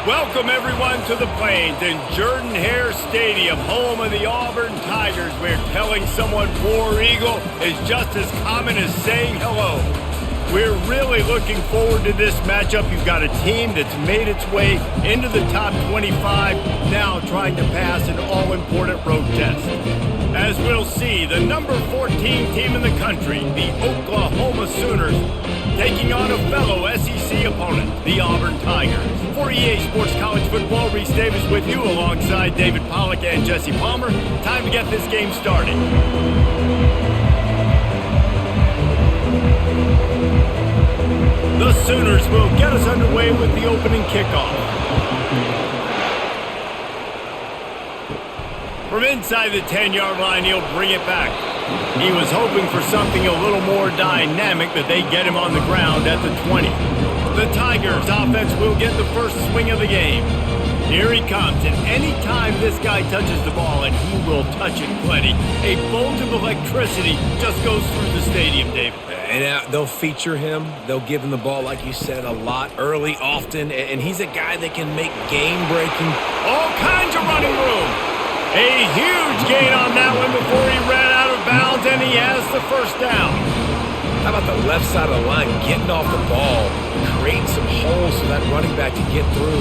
Welcome everyone to the Plains in Jordan-Hare Stadium, home of the Auburn Tigers, where telling someone War Eagle is just as common as saying hello. We're really looking forward to this matchup. You've got a team that's made its way into the top 25, now trying to pass an all-important road test. As we'll see, the number 14 team in the country, the Oklahoma Sooners, taking on a fellow SEC opponent, the Auburn Tigers. For EA Sports College Football, Reese Davis with you alongside David Pollack and Jesse Palmer. Time to get this game started. The Sooners will get us underway with the opening kickoff. From inside the 10-yard line, he'll bring it back. He was hoping for something a little more dynamic, but they get him on the ground at the 20. The Tigers offense will get the first swing of the game. Here he comes, and any time this guy touches the ball, and he will touch it plenty, a bolt of electricity just goes through the stadium, David. And they'll feature him. They'll give him the ball, like you said, a lot, early, often, and he's a guy that can make game-breaking. All kinds of running room. A huge gain on that one before he ran out of bounds, and he has the first down. How about the left side of the line, getting off the ball, creating some holes for that running back to get through,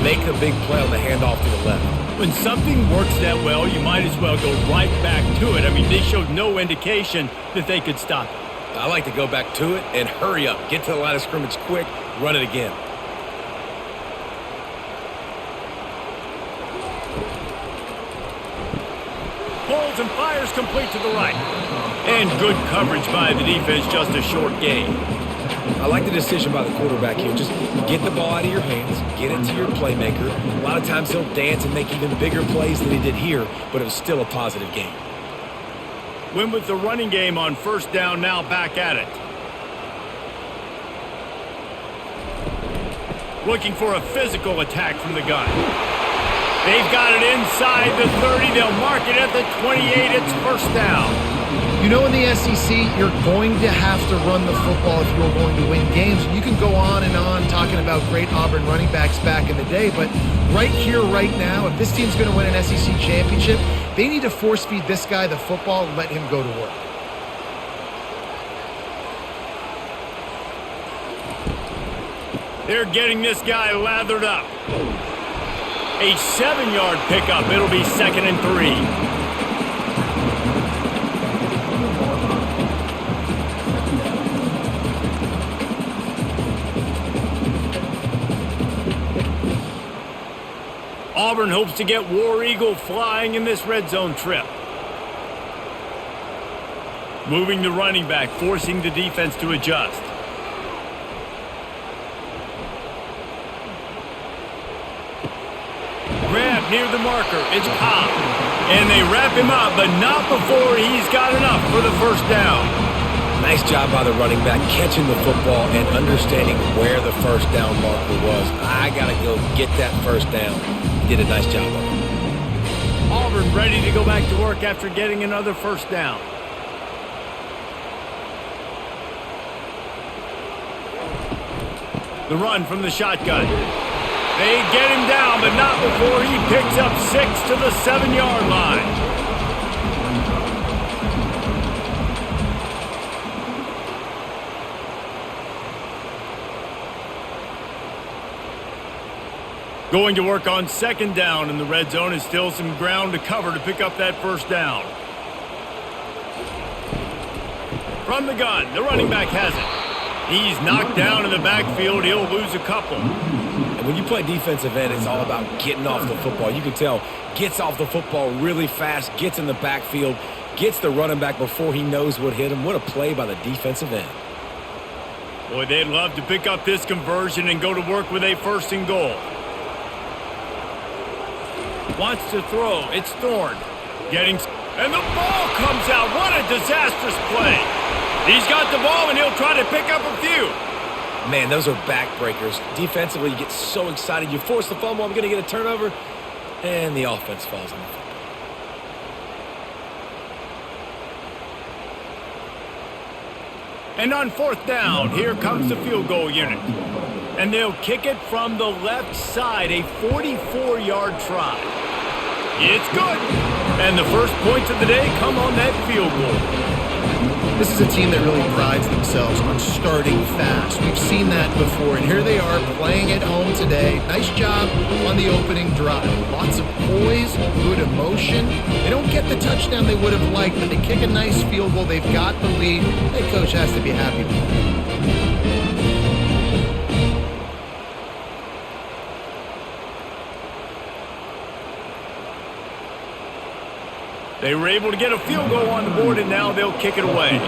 make a big play on the handoff to the left. When something works that well, you might as well go right back to it. I mean, they showed no indication that they could stop it. I like to go back to it and hurry up. Get to the line of scrimmage quick, run it again. Pulls and fires complete to the right. And good coverage by the defense, just a short gain. I like the decision by the quarterback here. Just get the ball out of your hands, get it to your playmaker. A lot of times he'll dance and make even bigger plays than he did here, but it was still a positive game. Win with the running game on first down, now back at it. Looking for a physical attack from the gun. They've got it inside the 30. They'll mark it at the 28. It's first down. You know, in the SEC, you're going to have to run the football if you're going to win games. You can go on and on talking about great Auburn running backs back in the day, but right here, right now, if this team's going to win an SEC championship, they need to force feed this guy the football and let him go to work. They're getting this guy lathered up. A 7-yard pickup. It'll be 2nd and 3. Auburn hopes to get War Eagle flying in this red zone trip. Moving the running back, forcing the defense to adjust. Grab near the marker. It's Cobb. And they wrap him up, but not before he's got enough for the first down. Nice job by the running back catching the football and understanding where the first down marker was. I got to go get that first down. Did a nice job of it. Auburn ready to go back to work after getting another first down. The run from the shotgun. They get him down, but not before he picks up 6 to the 7-yard line. Going to work on second down in the red zone, and still some ground to cover to pick up that first down. From the gun, the running back has it. He's knocked down in the backfield. He'll lose a couple. And when you play defensive end, it's all about getting off the football. You can tell, gets off the football really fast, gets in the backfield, gets the running back before he knows what hit him. What a play by the defensive end. Boy, they'd love to pick up this conversion and go to work with a 1st and goal. Wants to throw. It's Thorne. And the ball comes out. What a disastrous play. He's got the ball, and he'll try to pick up a few. Man, those are backbreakers. Defensively, you get so excited. You force the fumble, I'm going to get a turnover, and the offense falls on the football. And on 4th down, here comes the field goal unit. And they'll kick it from the left side, a 44-yard try. It's good. And the first points of the day come on that field goal. This is a team that really prides themselves on starting fast. We've seen that before, and here they are playing at home today. Nice job on the opening drive. Lots of poise, good emotion. They don't get the touchdown they would have liked, but they kick a nice field goal. They've got the lead. Head coach has to be happy with it. They were able to get a field goal on the board, and now they'll kick it away.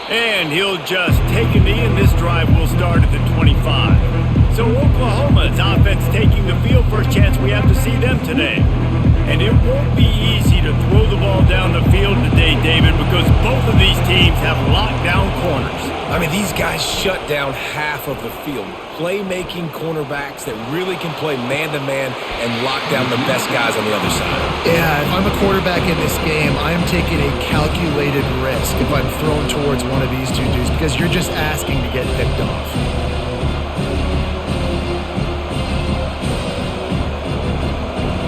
And he'll just take a knee, and this drive will start at the 25. So Oklahoma's offense taking the field. First chance we have to see them today. And it won't be easy to throw the ball down the field today, David, because both of these teams have lockdown corners. I mean, these guys shut down half of the field. Playmaking cornerbacks that really can play man-to-man and lock down the best guys on the other side. Yeah, if I'm a quarterback in this game, I'm taking a calculated risk if I'm thrown towards one of these two dudes because you're just asking to get picked off.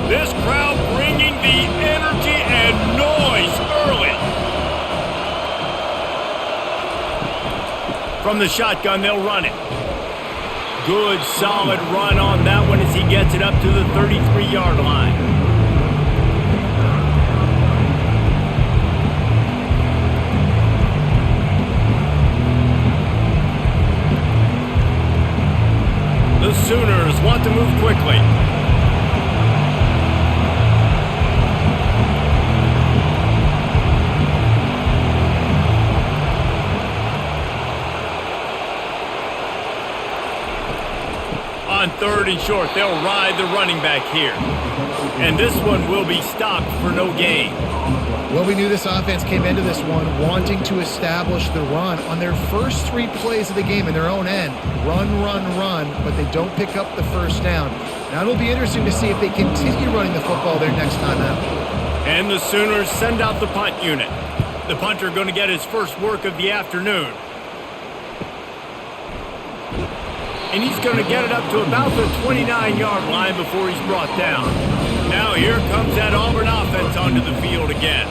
This crowd bringing the energy and noise early. From the shotgun, they'll run it. Good, solid run on that one as he gets it up to the 33-yard line. The Sooners want to move quickly. On third and short, they'll ride the running back here. And this one will be stopped for no gain. Well, we knew this offense came into this one wanting to establish the run on their first 3 plays of the game in their own end. Run, run, run, but they don't pick up the first down. Now it'll be interesting to see if they continue running the football their next time out. And the Sooners send out the punt unit. The punter going to get his first work of the afternoon. And he's going to get it up to about the 29-yard line before he's brought down. Now here comes that Auburn offense onto the field again.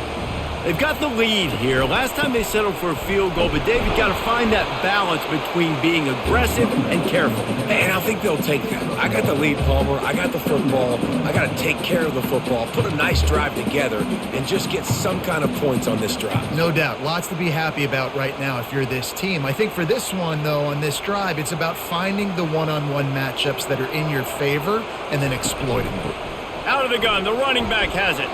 They've got the lead here. Last time they settled for a field goal, but David got to find that balance between being aggressive and careful. And I think they'll take that. I got the lead, Palmer. I got the football. I got to take care of the football, put a nice drive together, and just get some kind of points on this drive. No doubt. Lots to be happy about right now if you're this team. I think for this one, though, on this drive, it's about finding the one-on-one matchups that are in your favor and then exploiting them. Out of the gun, the running back has it.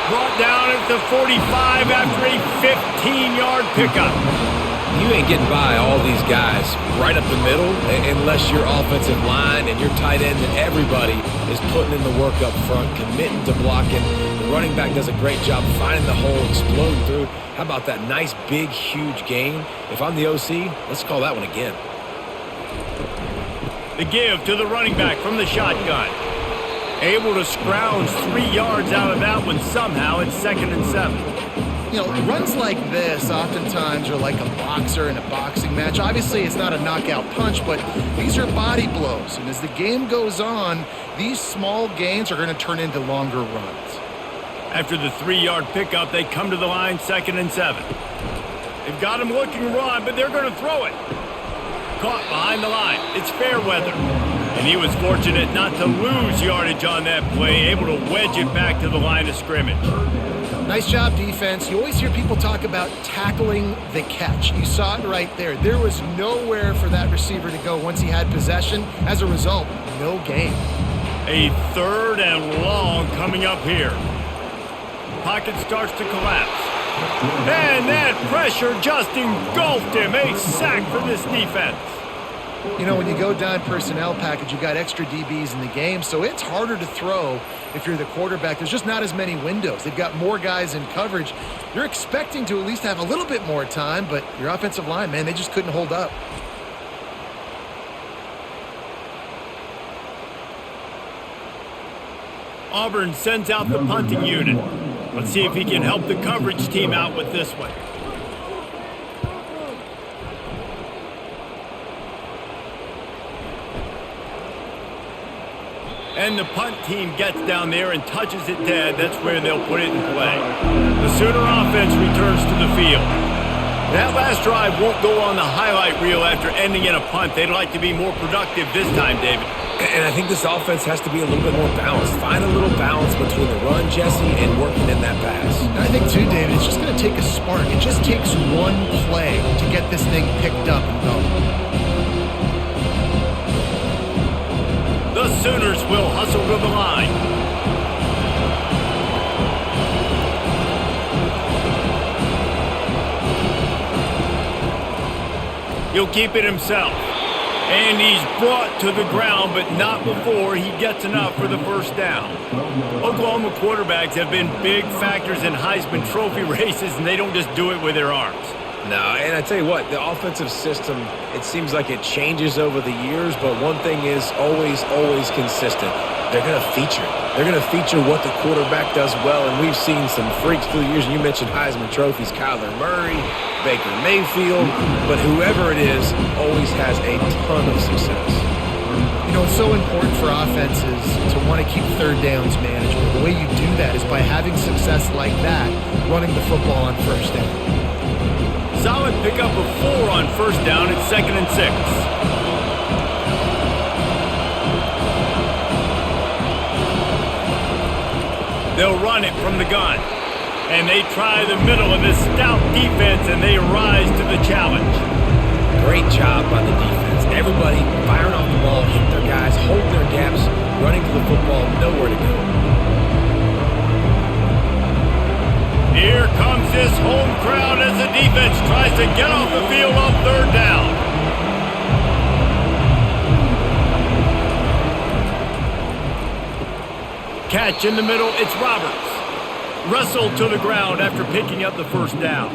Brought down at the 45 after a 15-yard pickup. You ain't getting by all these guys right up the middle unless your offensive line and your tight end and everybody is putting in the work up front, committing to blocking. The running back does a great job finding the hole, exploding through. How about that nice, big, huge gain? If I'm the OC, let's call that one again. The give to the running back from the shotgun. Able to scrounge 3 yards out of that one somehow. It's 2nd and 7. You know, runs like this oftentimes are like a boxer in a boxing match. Obviously, it's not a knockout punch, but these are body blows. And as the game goes on, these small gains are going to turn into longer runs. After the 3-yard pickup, they come to the line, 2nd and 7. They've got him looking run, but they're going to throw it. Caught behind the line. It's fair weather. And he was fortunate not to lose yardage on that play, able to wedge it back to the line of scrimmage. Nice job, defense. You always hear people talk about tackling the catch. You saw it right there. There was nowhere for that receiver to go once he had possession. As a result, no gain. A 3rd and long coming up here. Pocket starts to collapse. And that pressure just engulfed him. A sack for this defense. You know, when you go down personnel package, you got extra DBs in the game, so it's harder to throw if you're the quarterback. There's just not as many windows. They've got more guys in coverage. You're expecting to at least have a little bit more time, but your offensive line, man, they just couldn't hold up. Auburn sends out the punting unit. Let's see if he can help the coverage team out with this one. And the punt team gets down there and touches it dead. That's where they'll put it in play. The Sooner offense returns to the field. That last drive won't go on the highlight reel after ending in a punt. They'd like to be more productive this time, David. And I think this offense has to be a little bit more balanced. Find a little balance between the run, Jesse, and working in that pass. And I think, too, David, it's just going to take a spark. It just takes one play to get this thing picked up and going. The Sooners will hustle to the line. He'll keep it himself. And he's brought to the ground, but not before he gets enough for the first down. Oklahoma quarterbacks have been big factors in Heisman Trophy races, and they don't just do it with their arms. No, and I tell you what, the offensive system, it seems like it changes over the years, but one thing is always consistent. They're going to feature it. They're going to feature what the quarterback does well, and we've seen some freaks through the years. You mentioned Heisman trophies, Kyler Murray, Baker Mayfield, but whoever it is always has a ton of success. You know, it's so important for offenses to want to keep third downs manageable. The way you do that is by having success like that, running the football on first down. Solid pickup of 4 on first down. It's 2nd and 6. They'll run it from the gun. And they try the middle of this stout defense, and they rise to the challenge. Great job by the defense. Everybody firing off the ball, hit their guys, holding their gaps, running to the football, nowhere to go. Here comes this home crowd as the defense tries to get off the field on third down. Catch in the middle, it's Roberts. Wrestled to the ground after picking up the first down.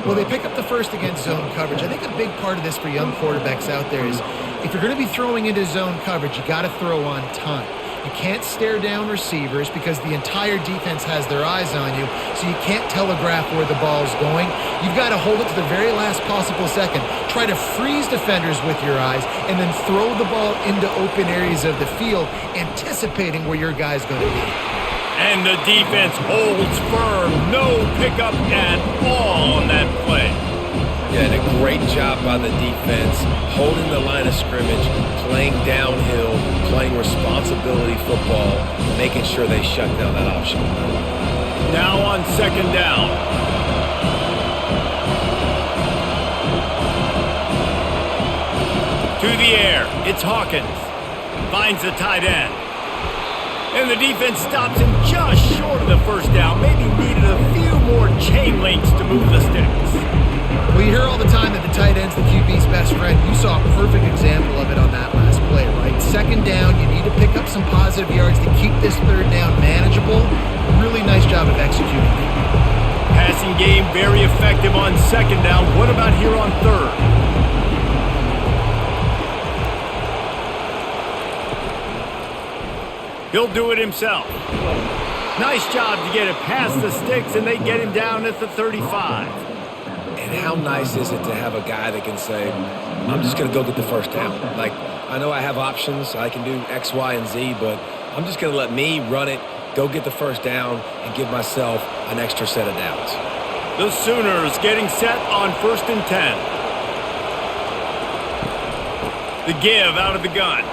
Well, they pick up the first against zone coverage. I think a big part of this for young quarterbacks out there is if you're going to be throwing into zone coverage, you got to throw on time. You can't stare down receivers because the entire defense has their eyes on you, so you can't telegraph where the ball's going. You've got to hold it to the very last possible second. Try to freeze defenders with your eyes, and then throw the ball into open areas of the field, anticipating where your guy's going to be. And the defense holds firm. No pickup at all on that play. Yeah, and a great job by the defense, holding the line of scrimmage, playing downhill, playing responsibility football, making sure they shut down that option. Now on second down. To the air, it's Hawkins. Finds the tight end. And the defense stops him just short of the first down. Maybe needed a few more chain links to move the sticks. Well, you hear all the time that the tight end's the QB's best friend. You saw a perfect example of it on that last play, right? Second down, you need to pick up some positive yards to keep this third down manageable. Really nice job of executing. Passing game very effective on second down. What about here on third? He'll do it himself. Nice job to get it past the sticks, and they get him down at the 35. And how nice is it to have a guy that can say, I'm just going to go get the first down. Like, I know I have options. I can do X, Y, and Z, but I'm just going to let me run it, go get the first down, and give myself an extra set of downs. The Sooners getting set on 1st and 10. The give out of the gun.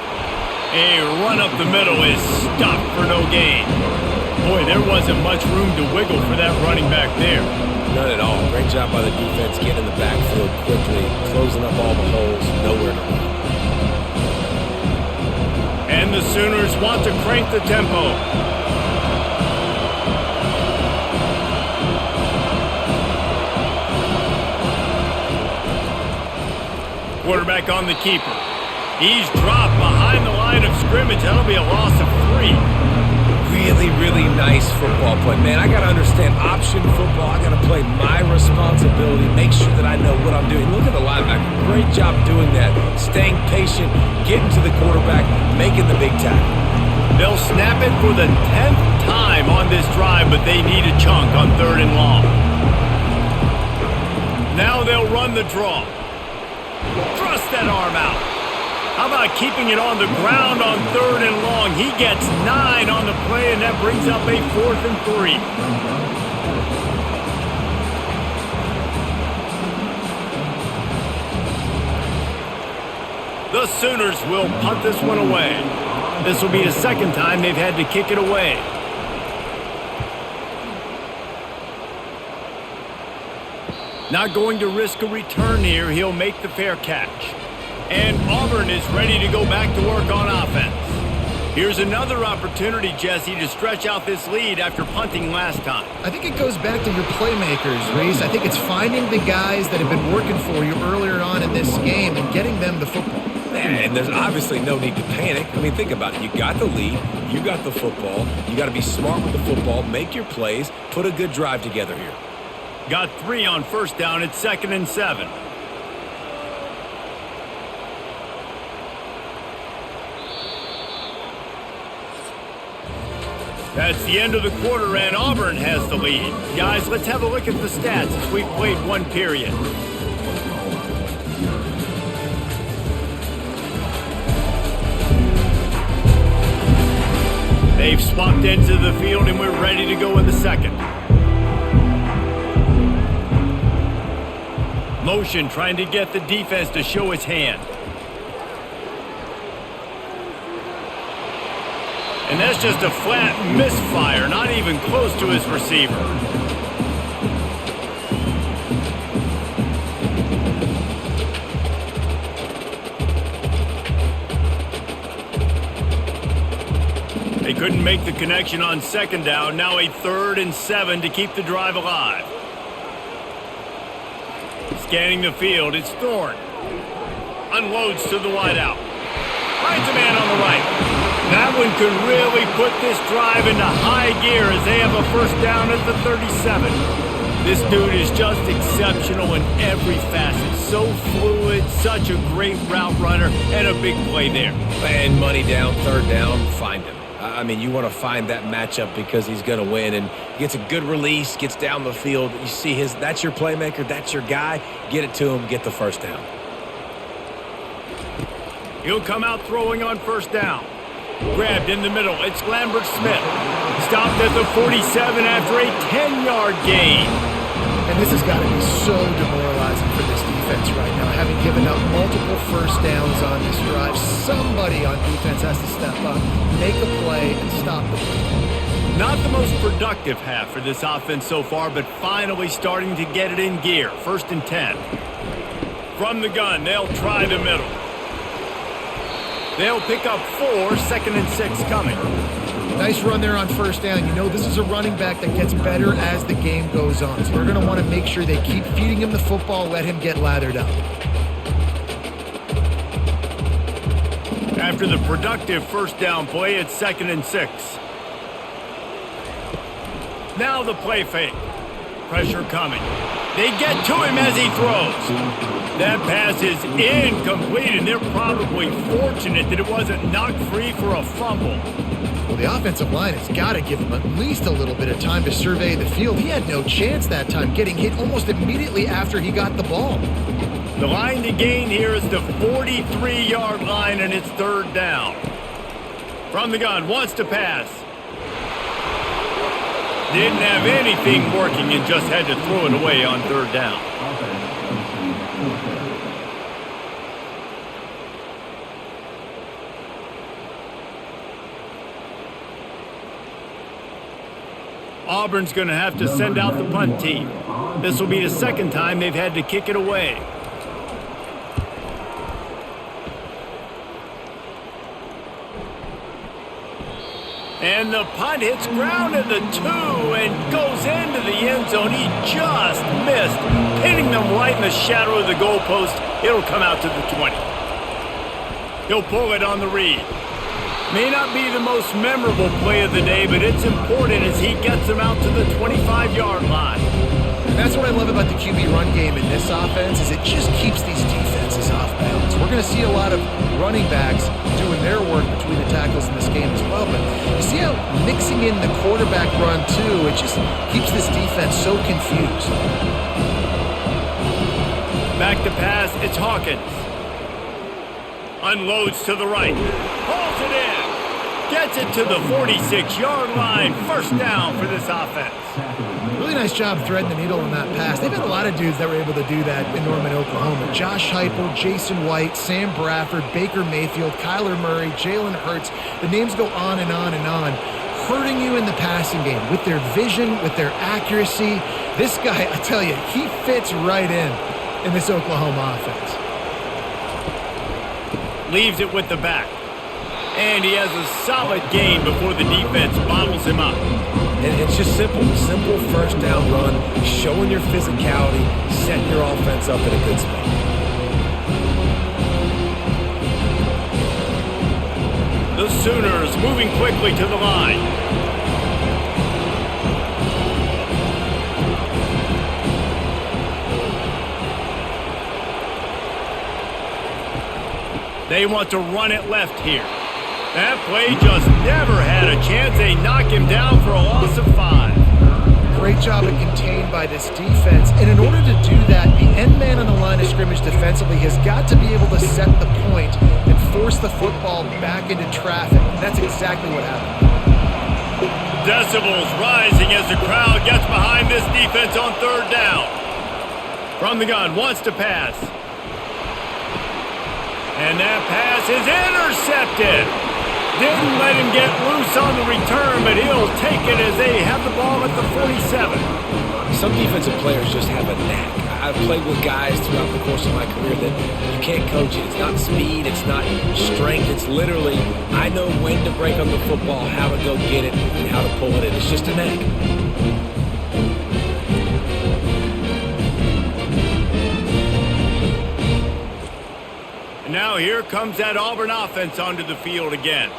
A run up the middle is stopped for no gain. Boy, there wasn't much room to wiggle for that running back there. None at all. Great job by the defense getting in the backfield quickly, closing up all the holes, nowhere to run. And the Sooners want to crank the tempo. Quarterback on the keeper. He's dropped behind the line of scrimmage. That'll be a loss of 3. Really nice football play. Man, I got to understand option football. I got to play my responsibility, make sure that I know what I'm doing. Look at the linebacker. Great job doing that. Staying patient, getting to the quarterback, making the big tackle. They'll snap it for the 10th time on this drive, but they need a chunk on 3rd and long. Now they'll run the draw. Thrust that arm out. How about keeping it on the ground on 3rd and long? He gets 9 on the play, and that brings up a 4th and 3. The Sooners will punt this one away. This will be the second time they've had to kick it away. Not going to risk a return here. He'll make the fair catch. And Auburn is ready to go back to work on offense. Here's another opportunity, Jesse, to stretch out this lead after punting last time. I think it goes back to your playmakers, Reese. I think it's finding the guys that have been working for you earlier on in this game and getting them the football. And there's obviously no need to panic. I mean, think about it. You got the lead. You got the football. You got to be smart with the football. Make your plays. Put a good drive together here. Got 3 on 1st down. It's 2nd and 7. That's the end of the quarter, and Auburn has the lead. Guys, let's have a look at the stats as we've played one period. They've swapped ends of the field, and we're ready to go in the second. Motion trying to get the defense to show its hand. And that's just a flat misfire, not even close to his receiver. They couldn't make the connection on 2nd down. Now a 3rd and 7 to keep the drive alive. Scanning the field, it's Thorne. Unloads to the wideout. Finds a man on the right. That one could really put this drive into high gear as they have a 1st down at the 37. This dude is just exceptional in every facet. So fluid, such a great route runner, and a big play there. And money down, 3rd down, find him. I mean, you want to find that matchup because he's going to win, and he gets a good release, gets down the field. You see that's your playmaker, that's your guy. Get it to him, get the 1st down. He'll come out throwing on 1st down. Grabbed in the middle. It's Lambert Smith. Stopped at the 47 after a 10-yard gain. And this has got to be so demoralizing for this defense right now. Having given up multiple 1st downs on this drive, somebody on defense has to step up, make a play, and stop the play. Not the most productive half for this offense so far, but finally starting to get it in gear. 1st and 10. From the gun, they'll try the middle. They'll pick up 4, 2nd and 6 coming. Nice run there on 1st down. You know this is a running back that gets better as the game goes on. So they're going to want to make sure they keep feeding him the football, let him get lathered up. After the productive 1st down play, it's 2nd and 6. Now the play fake. Pressure coming. They get to him as he throws. That pass is incomplete, and they're probably fortunate that it wasn't knocked free for a fumble. Well, the offensive line has got to give him at least a little bit of time to survey the field. He had no chance that time, getting hit almost immediately after he got the ball. The line to gain here is the 43-yard line, and it's 3rd down. From the gun, wants to pass. Didn't have anything working and just had to throw it away on 3rd down. Auburn's going to have to send out the punt team. This will be the 2nd time they've had to kick it away. And the punt hits ground at the 2 and goes into the end zone. He just missed, pinning them right in the shadow of the goalpost. It'll come out to the 20. He'll pull it on the read. May not be the most memorable play of the day, but it's important as he gets them out to the 25-yard line. And that's what I love about the QB run game in this offense is it just keeps these defenses off balance. We're going to see a lot of running backs doing their work between the tackles in this game as well. But you see how mixing in the quarterback run too, it just keeps this defense so confused. Back to pass, it's Hawkins. Unloads to the right. Pulls it in. Gets it to the 46-yard line. First down for this offense. Really nice job threading the needle on that pass. They've had a lot of dudes that were able to do that in Norman, Oklahoma. Josh Heupel, Jason White, Sam Bradford, Baker Mayfield, Kyler Murray, Jalen Hurts. The names go on and on and on. Hurting you in the passing game with their vision, with their accuracy. This guy, I tell you, he fits right in this Oklahoma offense. Leaves it with the back. And he has a solid gain before the defense bottles him up. And it's just simple first down run, showing your physicality, setting your offense up in a good spot. The Sooners moving quickly to the line. They want to run it left here. That play just never had a chance. They knock him down for a loss of 5. Great job of contained by this defense. And in order to do that, the end man on the line of scrimmage defensively has got to be able to set the point and force the football back into traffic. And that's exactly what happened. Decibels rising as the crowd gets behind this defense on third down. From the gun, wants to pass. And that pass is intercepted. Didn't let him get loose on the return, but he'll take it as they have the ball at the 47. Some defensive players just have a knack. I've played with guys throughout the course of my career that you can't coach it. It's not speed, it's not strength. It's literally, I know when to break on the football, how to go get it, and how to pull it in. It's just a knack. Now here comes that Auburn offense onto the field again.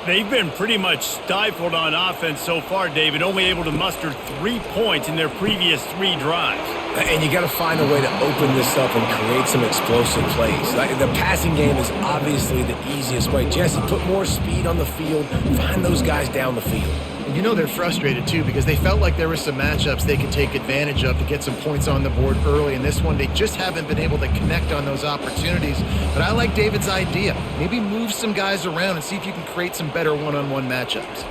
They've been pretty much stifled on offense so far, David, only able to muster 3 points in their previous 3 drives. And you got to find a way to open this up and create some explosive plays. The passing game is obviously the easiest way. Jesse, put more speed on the field, find those guys down the field. You know they're frustrated, too, because they felt like there were some matchups they could take advantage of to get some points on the board early. In this one, they just haven't been able to connect on those opportunities. But I like David's idea. Maybe move some guys around and see if you can create some better one-on-one matchups.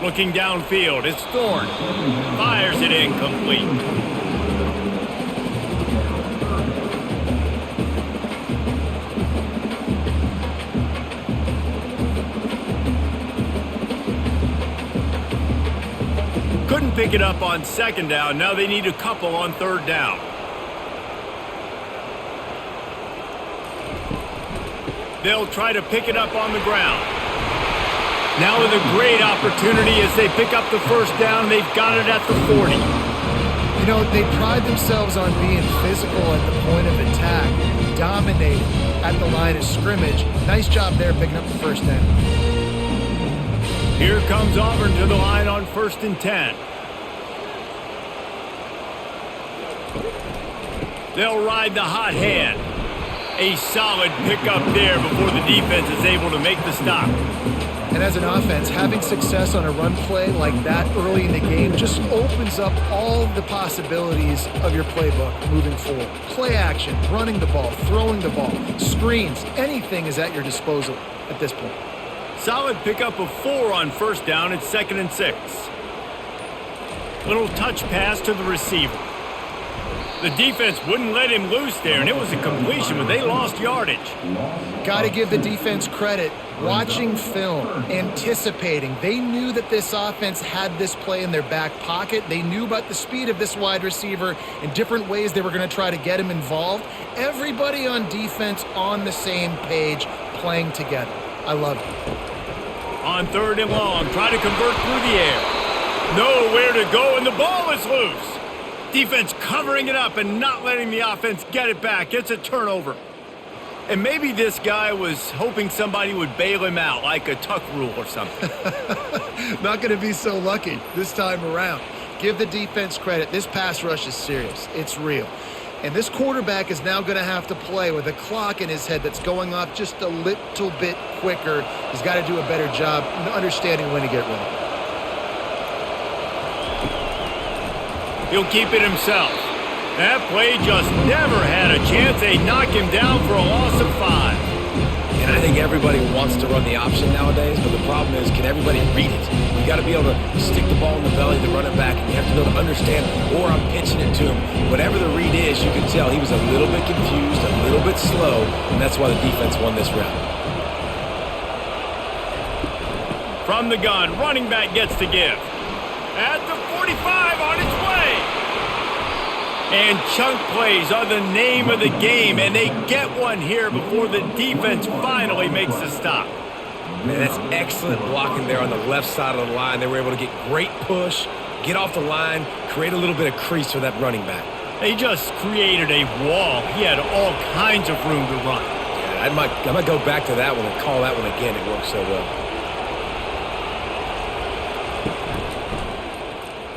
Looking downfield, it's Thorne. Fires it incomplete. Couldn't pick it up on second down. Now they need a couple on third down. They'll try to pick it up on the ground. Now with a great opportunity as they pick up the first down. They've got it at the 40. You know, they pride themselves on being physical at the point of attack, dominating at the line of scrimmage. Nice job there picking up the first down. Here comes Auburn to the line on 1st and 10. They'll ride the hot hand. A solid pickup there before the defense is able to make the stop. And as an offense, having success on a run play like that early in the game just opens up all the possibilities of your playbook moving forward. Play action, running the ball, throwing the ball, screens, anything is at your disposal at this point. Solid pickup of 4 on first down. It's 2nd and 6. Little touch pass to the receiver. The defense wouldn't let him loose there, and it was a completion, but they lost yardage. Got to give the defense credit. Watching film, anticipating. They knew that this offense had this play in their back pocket. They knew about the speed of this wide receiver and different ways they were going to try to get him involved. Everybody on defense on the same page, playing together. I love it. On 3rd and long, try to convert through the air. Nowhere to go, and the ball is loose. Defense covering it up and not letting the offense get it back. It's a turnover. And maybe this guy was hoping somebody would bail him out, like a tuck rule or something. Not going to be so lucky this time around. Give the defense credit. This pass rush is serious. It's real. And this quarterback is now going to have to play with a clock in his head that's going off just a little bit quicker. He's got to do a better job understanding when to get ready. He'll keep it himself. That play just never had a chance. They knock him down for a loss of 5. And I think everybody wants to run the option nowadays, but the problem is, can everybody read it? You got to be able to stick the ball in the belly of the running back, and you have to be able to understand, or I'm pitching it to him. Whatever the read is, you can tell he was a little bit confused, a little bit slow, and that's why the defense won this round. From the gun, running back gets to give. At the 45, on its way. And chunk plays are the name of the game, and they get one here before the defense finally makes the stop. Man, that's excellent blocking there on the left side of the line. They were able to get great push, get off the line, create a little bit of crease for that running back. They just created a wall. He had all kinds of room to run. Yeah, I might go back to that one and call that one again. It worked so well.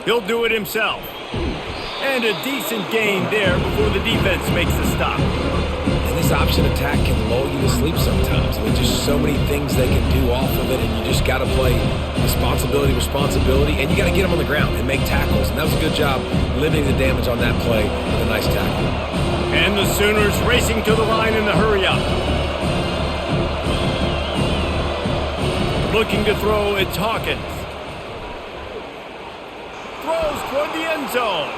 He'll do it himself. And a decent gain there before the defense makes the stop. And this option attack can lull you to sleep sometimes. I mean, just so many things they can do off of it, and you just got to play responsibility, and you got to get them on the ground and make tackles. And that was a good job limiting the damage on that play with a nice tackle. And the Sooners racing to the line in the hurry-up. Looking to throw, it's Hawkins. Throws toward the end zone.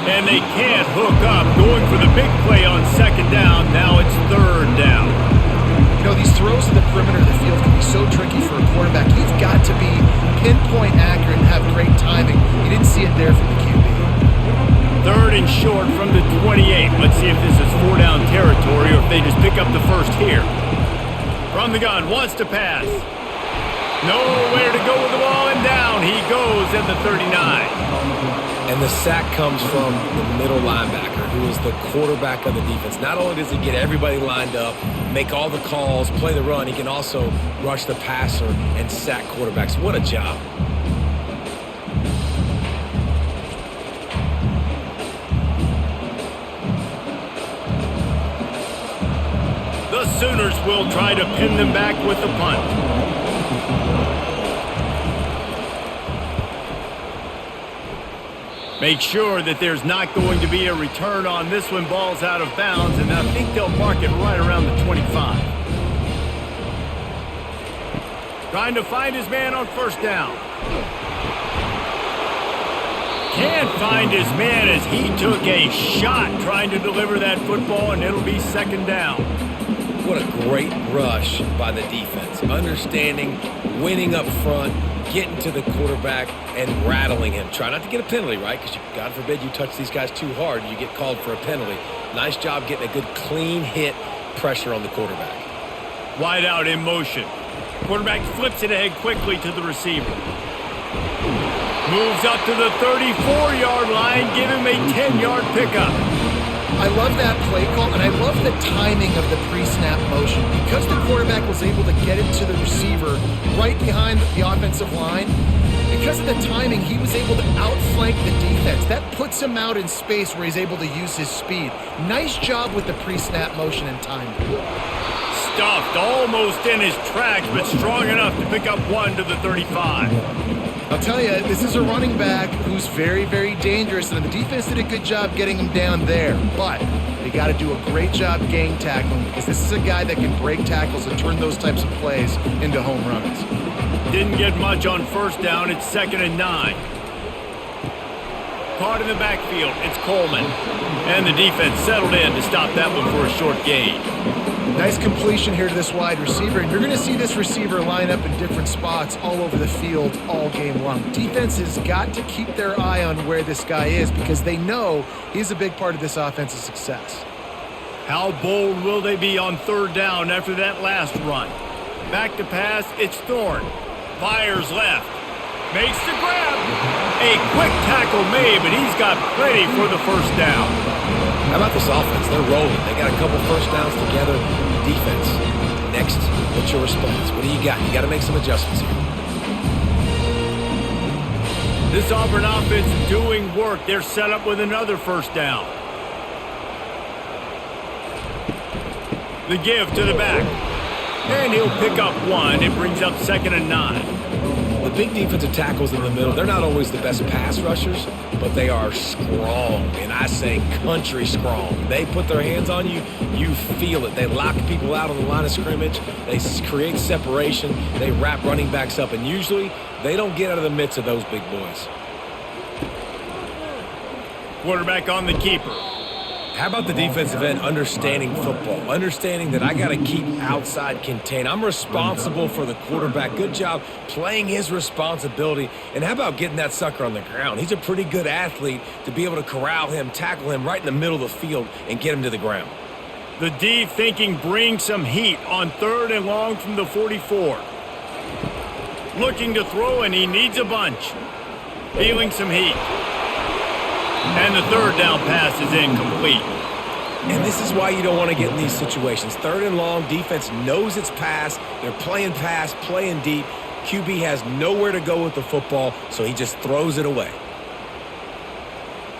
And they can't hook up. Going for the big play on second down. Now it's third down. You know, these throws to the perimeter of the field can be so tricky for a quarterback. You've got to be pinpoint accurate and have great timing. You didn't see it there from the QB. Third and short from the 28. Let's see if this is four-down territory or if they just pick up the first here. From the gun, wants to pass. Nowhere to go with the ball, and down he goes at the 39. And the sack comes from the middle linebacker, who is the quarterback of the defense. Not only does he get everybody lined up, make all the calls, play the run, he can also rush the passer and sack quarterbacks. What a job. The Sooners will try to pin them back with the punt. Make sure that there's not going to be a return on this one. Ball's out of bounds, and I think they'll mark it right around the 25. Trying to find his man on first down. Can't find his man as he took a shot trying to deliver that football, and it'll be second down. What a great rush by the defense. Understanding, winning up front, getting to the quarterback, and rattling him. Try not to get a penalty, right? Because God forbid you touch these guys too hard and you get called for a penalty. Nice job getting a good clean hit, pressure on the quarterback. Wide out in motion. Quarterback flips it ahead quickly to the receiver. Moves up to the 34-yard line. Give him a 10-yard pickup. I love that play call, and I love the timing of the pre-snap motion. Because the quarterback was able to get it to the receiver right behind the offensive line, because of the timing, he was able to outflank the defense. That puts him out in space where he's able to use his speed. Nice job with the pre-snap motion and timing. Stuffed almost in his tracks, but strong enough to pick up one to the 35. I'll tell you, this is a running back who's very, very dangerous, and the defense did a good job getting him down there. But they got to do a great job gang tackling, because this is a guy that can break tackles and turn those types of plays into home runs. Didn't get much on first down. It's 2nd and 9. Caught in the backfield. It's Coleman. And the defense settled in to stop that one for a short gain. Nice completion here to this wide receiver, and you're going to see this receiver line up in different spots all over the field all game long. Defense has got to keep their eye on where this guy is because they know he's a big part of this offense's success. How bold will they be on third down after that last run? Back to pass, it's Thorne. Fires left. Makes the grab. A quick tackle made, but he's got plenty for the first down. How about this offense? They're rolling. They got a couple first downs together. Defense. Next, what's your response? What do you got? You got to make some adjustments here. This Auburn offense is doing work. They're set up with another first down. The give to the back. And he'll pick up one. It brings up 2nd and 9. The big defensive tackles in the middle, they're not always the best pass rushers, but they are strong, and I say country strong. They put their hands on you, you feel it. They lock people out on the line of scrimmage. They create separation. They wrap running backs up, and usually they don't get out of the midst of those big boys. Quarterback on the keeper. How about the defensive end understanding football, understanding that I got to keep outside contained. I'm responsible for the quarterback. Good job playing his responsibility. And how about getting that sucker on the ground? He's a pretty good athlete to be able to corral him, tackle him right in the middle of the field, and get him to the ground. The D thinking bring some heat on 3rd and long from the 44. Looking to throw, and he needs a bunch. Feeling some heat. And the 3rd down pass is incomplete. And this is why you don't want to get in these situations. 3rd and long, defense knows it's pass. They're playing pass, playing deep. QB has nowhere to go with the football, so he just throws it away.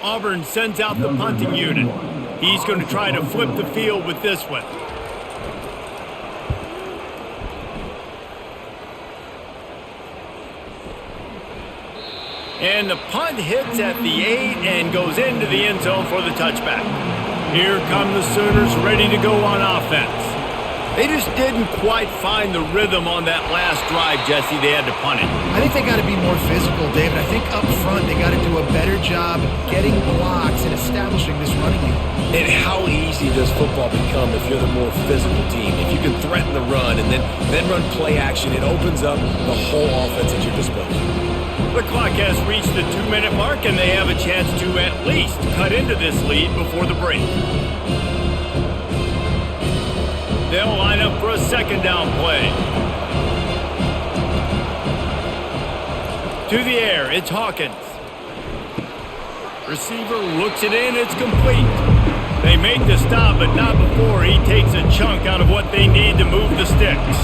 Auburn sends out the punting unit. He's going to try to flip the field with this one. And the punt hits at the 8 and goes into the end zone for the touchback. Here come the Sooners ready to go on offense. They just didn't quite find the rhythm on that last drive, Jesse. They had to punt it. I think they got to be more physical, David. I think up front they got to do a better job getting blocks and establishing this running game. And how easy does football become if you're the more physical team? If you can threaten the run and then run play action, it opens up the whole offense at your disposal. The clock has reached the 2-minute mark, and they have a chance to at least cut into this lead before the break. They'll line up for a 2nd down play. To the air, it's Hawkins. Receiver looks it in, it's complete. They make the stop, but not before he takes a chunk out of what they need to move the sticks.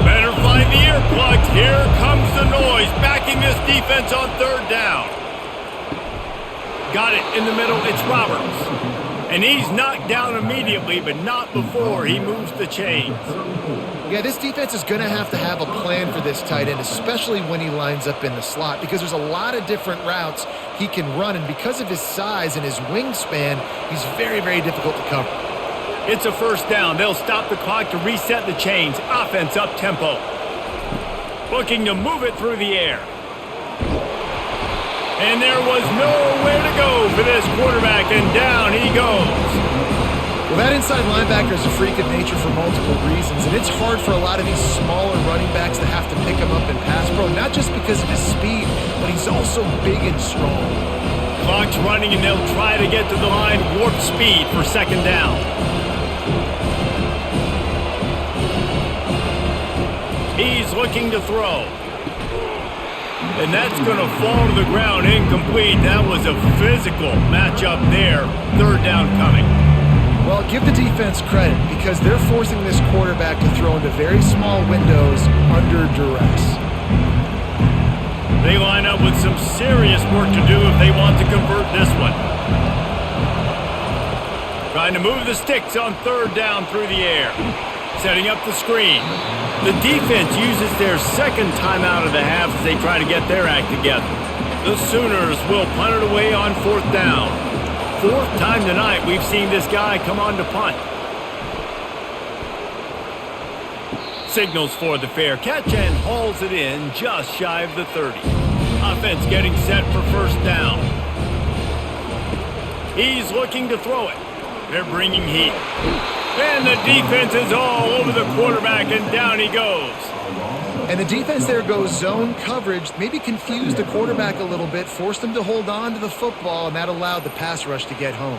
Better find the earplugs. Here comes the noise, backing this defense on 3rd down. Got it in the middle, it's Roberts. And he's knocked down immediately, but not before he moves the chains. Yeah, this defense is going to have a plan for this tight end, especially when he lines up in the slot, because there's a lot of different routes he can run, and because of his size and his wingspan, he's very, very difficult to cover. It's a 1st down. They'll stop the clock to reset the chains. Offense up tempo. Looking to move it through the air. And there was nowhere to go for this quarterback, and down he goes. Well, that inside linebacker is a freak of nature for multiple reasons, and it's hard for a lot of these smaller running backs to have to pick him up in pass pro, not just because of his speed, but he's also big and strong. Clock's running, and they'll try to get to the line warp speed for 2nd down. He's looking to throw. And that's going to fall to the ground incomplete. That was a physical matchup there. 3rd down coming. Well, give the defense credit because they're forcing this quarterback to throw into very small windows under duress. They line up with some serious work to do if they want to convert this one. Trying to move the sticks on 3rd down through the air. Setting up the screen. The defense uses their 2nd timeout of the half as they try to get their act together. The Sooners will punt it away on 4th down. 4th time tonight we've seen this guy come on to punt. Signals for the fair catch and hauls it in just shy of the 30. Offense getting set for 1st down. He's looking to throw it. They're bringing heat. And the defense is all over the quarterback, and down he goes. And the defense there goes zone coverage, maybe confused the quarterback a little bit, forced him to hold on to the football, and that allowed the pass rush to get home.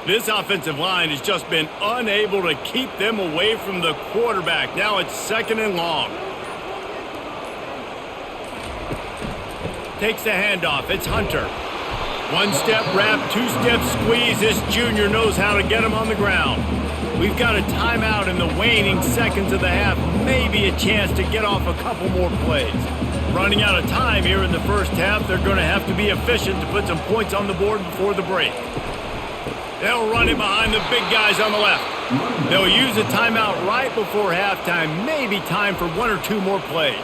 This offensive line has just been unable to keep them away from the quarterback. Now it's 2nd and long. Takes the handoff. It's Hunter. 1-step wrap, 2-step squeeze. This junior knows how to get him on the ground. We've got a timeout in the waning seconds of the half. Maybe a chance to get off a couple more plays. running out of time here in the first half. They're going to have to be efficient to put some points on the board before the break. They'll run it behind the big guys on the left. They'll use a timeout right before halftime, maybe time for one or two more plays.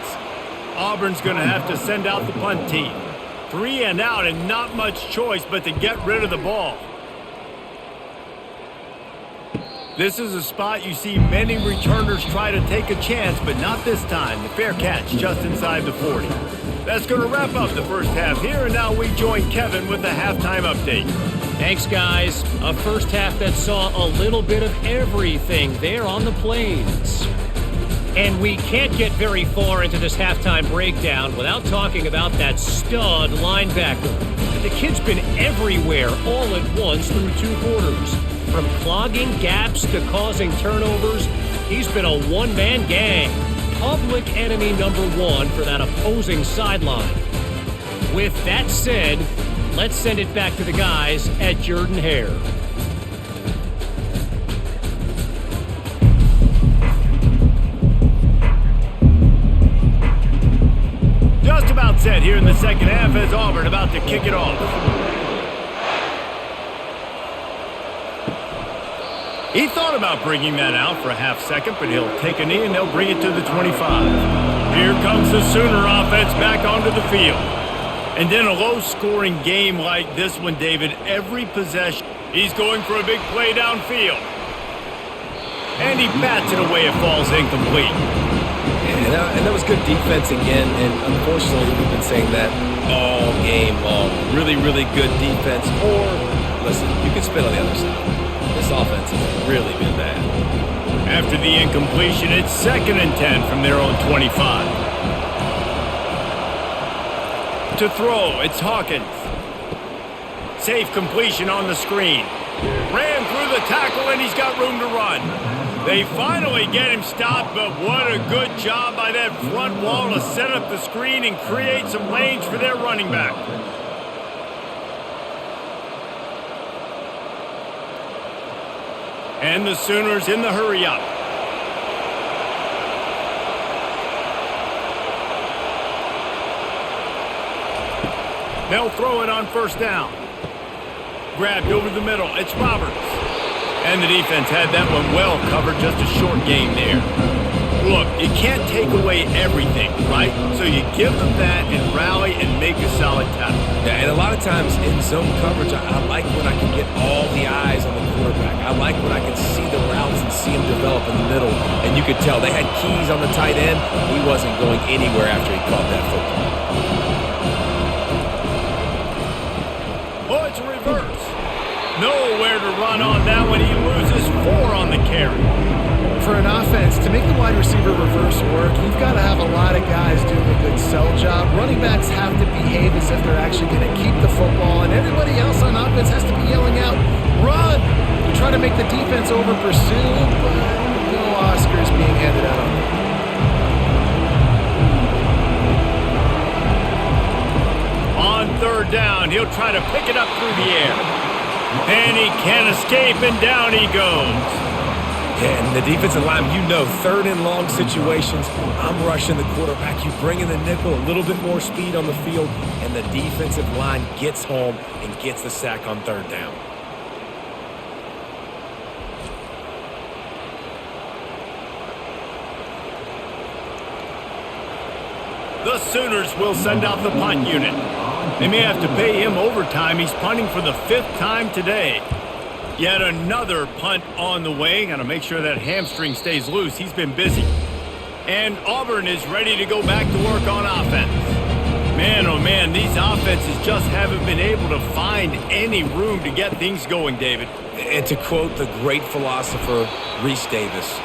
Auburn's going to have to send out the punt team. 3 and out and not much choice but to get rid of the ball. This is a spot you see many returners try to take a chance, but not this time. The fair catch just inside the 40. That's going to wrap up the first half here, and now we join Kevin with the halftime update. Thanks, guys. A first half that saw a little bit of everything there on the Plains. And we can't get very far into this halftime breakdown without talking about that stud linebacker. The kid's been everywhere all at once through 2 quarters. From clogging gaps to causing turnovers, he's been a one-man gang. Public enemy number 1 for that opposing sideline. With that said, let's send it back to the guys at Jordan-Hare. Just about set here in the second half as Auburn about to kick it off. He thought about bringing that out for a half second, but he'll take a knee and they'll bring it to the 25. Here comes the Sooner offense back onto the field. And then a low-scoring game like this one, David, every possession, he's going for a big play downfield. And he bats it away, it falls incomplete. And that was good defense again, and unfortunately we've been saying that all game long. Really, really good defense, or, listen, you can spit on the other side. This offense has really been bad. After the incompletion, it's 2nd and 10 from their own 25. To throw, it's Hawkins. Safe completion on the screen. Ran through the tackle, and he's got room to run. They finally get him stopped, but what a good job by that front wall to set up the screen and create some lanes for their running back. And the Sooners in the hurry-up. They'll throw it on first down. Grabbed over the middle. It's Roberts. And the defense had that one well covered. Just a short game there. Look, you can't take away everything, right? So you give them that and rally and make a solid tackle. Yeah, and a lot of times in zone coverage, I like when I can get all the eyes on the quarterback. I like when I can see the routes and see them develop in the middle. And you could tell they had keys on the tight end. He wasn't going anywhere after he caught that football. Oh, it's a reverse. Nowhere to run on that one. He loses 4 on the carry. For an offense, to make the wide receiver reverse work, you've got to have a lot of guys doing a good sell job. Running backs have to behave as if they're actually going to keep the football, and everybody else on offense has to be yelling out, run! To try to make the defense over pursue, but no Oscars being handed out on them. On 3rd down, he'll try to pick it up through the air. And he can't escape, and down he goes. Yeah, and the defensive line, you know, 3rd and long situations, I'm rushing the quarterback. You bring in the nickel, a little bit more speed on the field, and the defensive line gets home and gets the sack on 3rd down. The Sooners will send out the punt unit. They may have to pay him overtime. He's punting for the 5th time today. Yet another punt on the way. Got to make sure that hamstring stays loose. He's been busy. And Auburn is ready to go back to work on offense. Man, oh man, these offenses just haven't been able to find any room to get things going, David. And to quote the great philosopher, Reese Davis,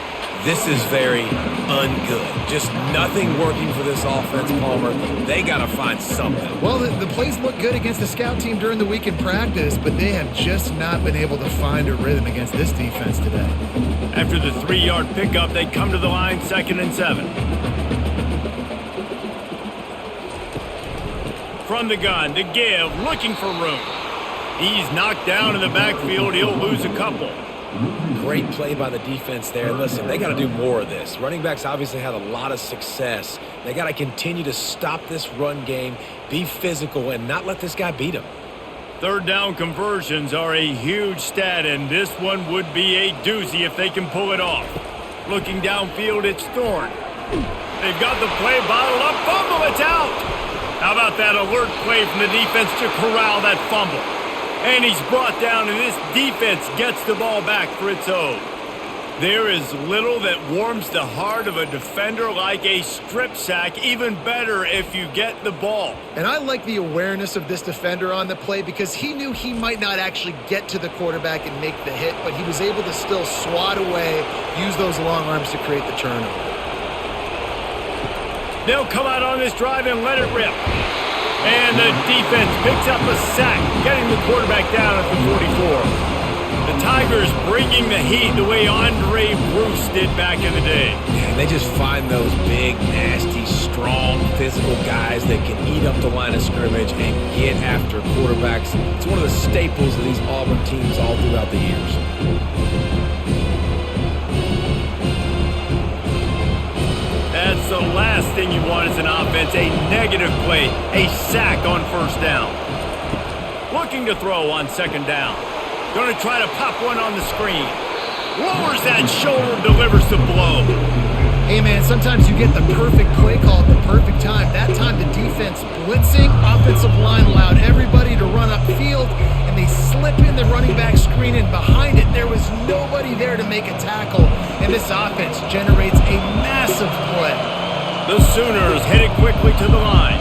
this is very ungood. Just nothing working for this offense, Palmer. They got to find something. Well, the plays look good against the scout team during the week in practice, but they have just not been able to find a rhythm against this defense today. After the 3-yard pickup, they come to the line 2nd and 7. From the gun to give, looking for room. He's knocked down in the backfield. He'll lose a couple. great play by the defense there. And listen, they got to do more of this. Running backs obviously had a lot of success. They got to continue to stop this run game, be physical, and not let this guy beat them. Third down conversions are a huge stat, and this one would be a doozy if they can pull it off. Looking downfield, it's Thorne. They've got the play bottled up. Fumble, it's out. How about that alert play from the defense to corral that fumble? And he's brought down, and this defense gets the ball back for its own. There is little that warms the heart of a defender like a strip sack. Even better if you get the ball. And I like the awareness of this defender on the play because he knew he might not actually get to the quarterback and make the hit, but he was able to still swat away, use those long arms to create the turnover. They'll come out on this drive and let it rip. And the defense picks up a sack, getting the quarterback down at the 44. The Tigers bringing the heat the way Andre Bruce did back in the day. Yeah, they just find those big, nasty, strong, physical guys that can eat up the line of scrimmage and get after quarterbacks. It's one of the staples of these Auburn teams all throughout the years. That's the last thing you want as an offense, a negative play, a sack on first down. Looking to throw on second down. Going to try to pop one on the screen. Lowers that shoulder, delivers the blow. Hey, man, sometimes you get the perfect play call at the perfect time. That time the defense blitzing, offensive line allowed everybody to run upfield, and they slip in the running back screen, and behind it there was nobody there to make a tackle, and this offense generates a massive play. The Sooners headed quickly to the line.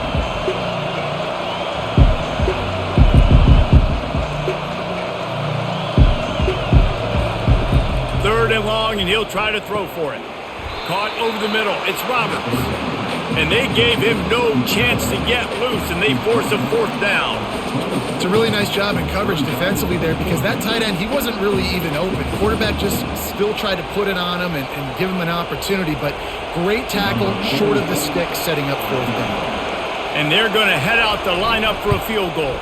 Third and long, and he'll try to throw for it. Caught over the middle. It's Roberts. And they gave him no chance to get loose, and they force a fourth down. It's a really nice job in coverage defensively there because that tight end, he wasn't really even open. Quarterback just still tried to put it on him and give him an opportunity, but great tackle, short of the stick, setting up fourth down. And they're going to head out to line up for a field goal.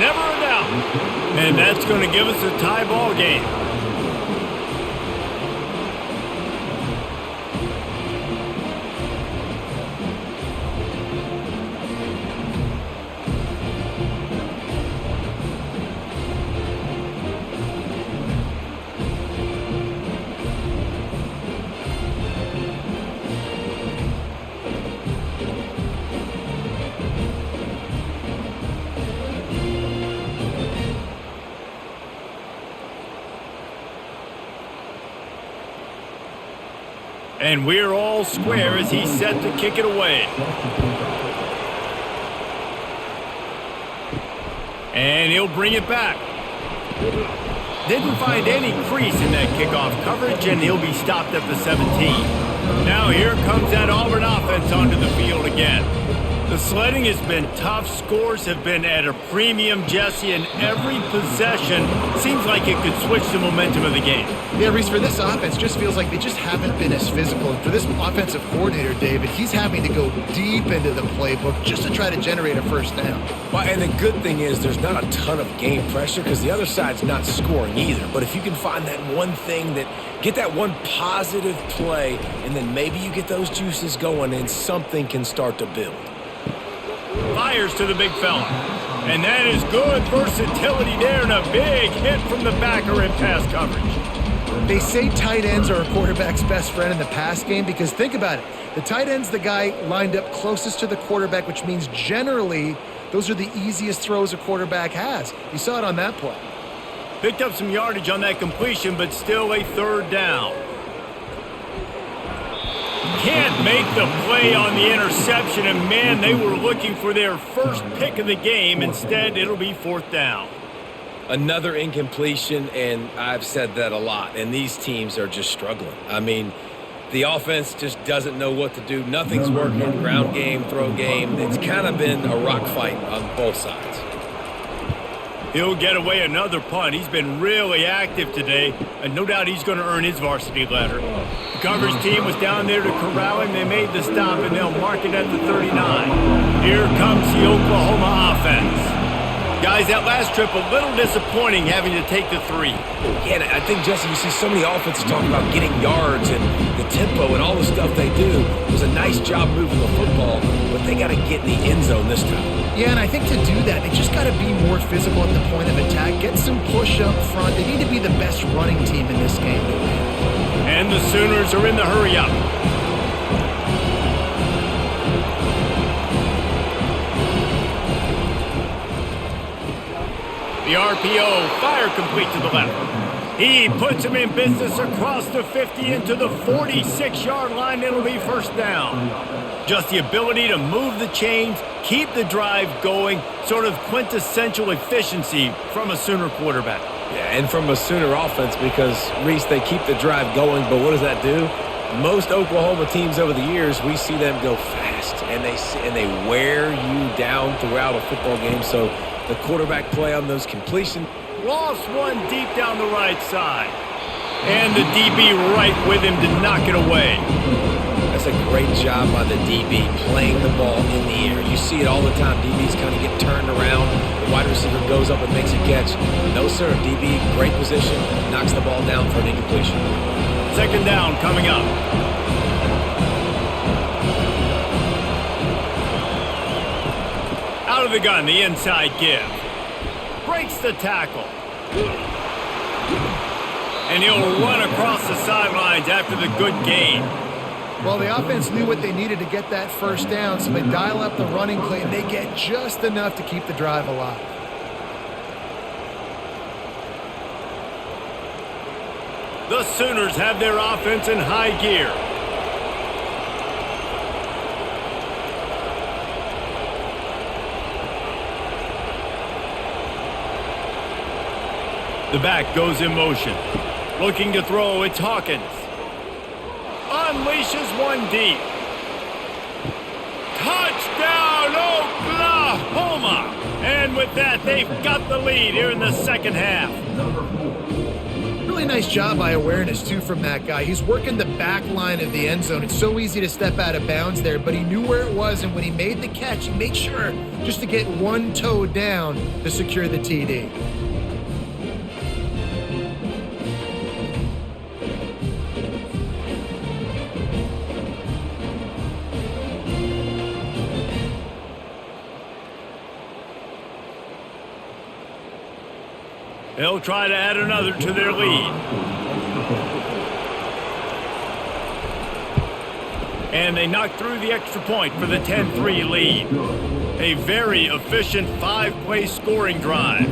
Never a doubt. And that's going to give us a tie ball game. And we're all square as he's set to kick it away. And he'll bring it back. Didn't find any crease in that kickoff coverage, and he'll be stopped at the 17. Now here comes that Auburn offense onto the field again. The sledding has been tough. Scores have been at a premium, Jesse, and every possession seems like it could switch the momentum of the game. Yeah, Reese, for this offense, just feels like they just haven't been as physical. And for this offensive coordinator, David, he's having to go deep into the playbook just to try to generate a first down. Well, and the good thing is there's not a ton of game pressure because the other side's not scoring either. But if you can find that one thing get that one positive play, and then maybe you get those juices going and something can start to build. Fires to the big fella. And that is good versatility there, and a big hit from the backer in pass coverage. They say tight ends are a quarterback's best friend in the pass game because think about it. The tight end's the guy lined up closest to the quarterback, which means generally those are the easiest throws a quarterback has. You saw it on that play. Picked up some yardage on that completion, but still a third down. Can't make the play on the interception, and man, they were looking for their first pick of the game. Instead, it'll be fourth down. Another incompletion, and I've said that a lot, and these teams are just struggling. I mean, the offense just doesn't know what to do. Nothing's working. Ground game, throw game. It's kind of been a rock fight on both sides. He'll get away another punt. He's been really active today, and no doubt he's going to earn his varsity letter. The coverage team was down there to corral him. They made the stop, and they'll mark it at the 39. Here comes the Oklahoma offense. Guys, that last trip a little disappointing having to take the 3. Yeah, and I think, Jesse, you see so many offenses talk about getting yards and the tempo and all the stuff they do. It was a nice job moving the football, but they got to get in the end zone this time. Yeah, and I think to do that, they just got to be more physical at the point of attack, get some push up front. They need to be the best running team in this game to win. And the Sooners are in the hurry-up. The RPO, fire complete to the left. He puts him in business across the 50 into the 46-yard line. It'll be first down. Just the ability to move the chains, keep the drive going, sort of quintessential efficiency from a Sooner quarterback. Yeah, and from a Sooner offense because, Reese, they keep the drive going, but what does that do? Most Oklahoma teams over the years, we see them go fast, and they wear you down throughout a football game, so the quarterback play on those completions. Lost one deep down the right side. And the DB right with him to knock it away. That's a great job by the DB playing the ball in the air. You see it all the time. DBs kind of get turned around. The wide receiver goes up and makes a catch. No, sir. DB, great position, knocks the ball down for an incompletion. Second down coming up. Out of the gun, the inside give. Breaks the tackle. And he'll run across the sidelines after the good gain. Well, the offense knew what they needed to get that first down, so they dial up the running play, and they get just enough to keep the drive alive. The Sooners have their offense in high gear. The back goes in motion. Looking to throw, it's Hawkins. Unleashes one deep. Touchdown, Oklahoma! And with that, they've got the lead here in the second half. Really nice job by awareness, too, from that guy. He's working the back line of the end zone. It's so easy to step out of bounds there, but he knew where it was, and when he made the catch, he made sure just to get one toe down to secure the TD. They'll try to add another to their lead. And they knock through the extra point for the 10-3 lead. A very efficient 5-play scoring drive.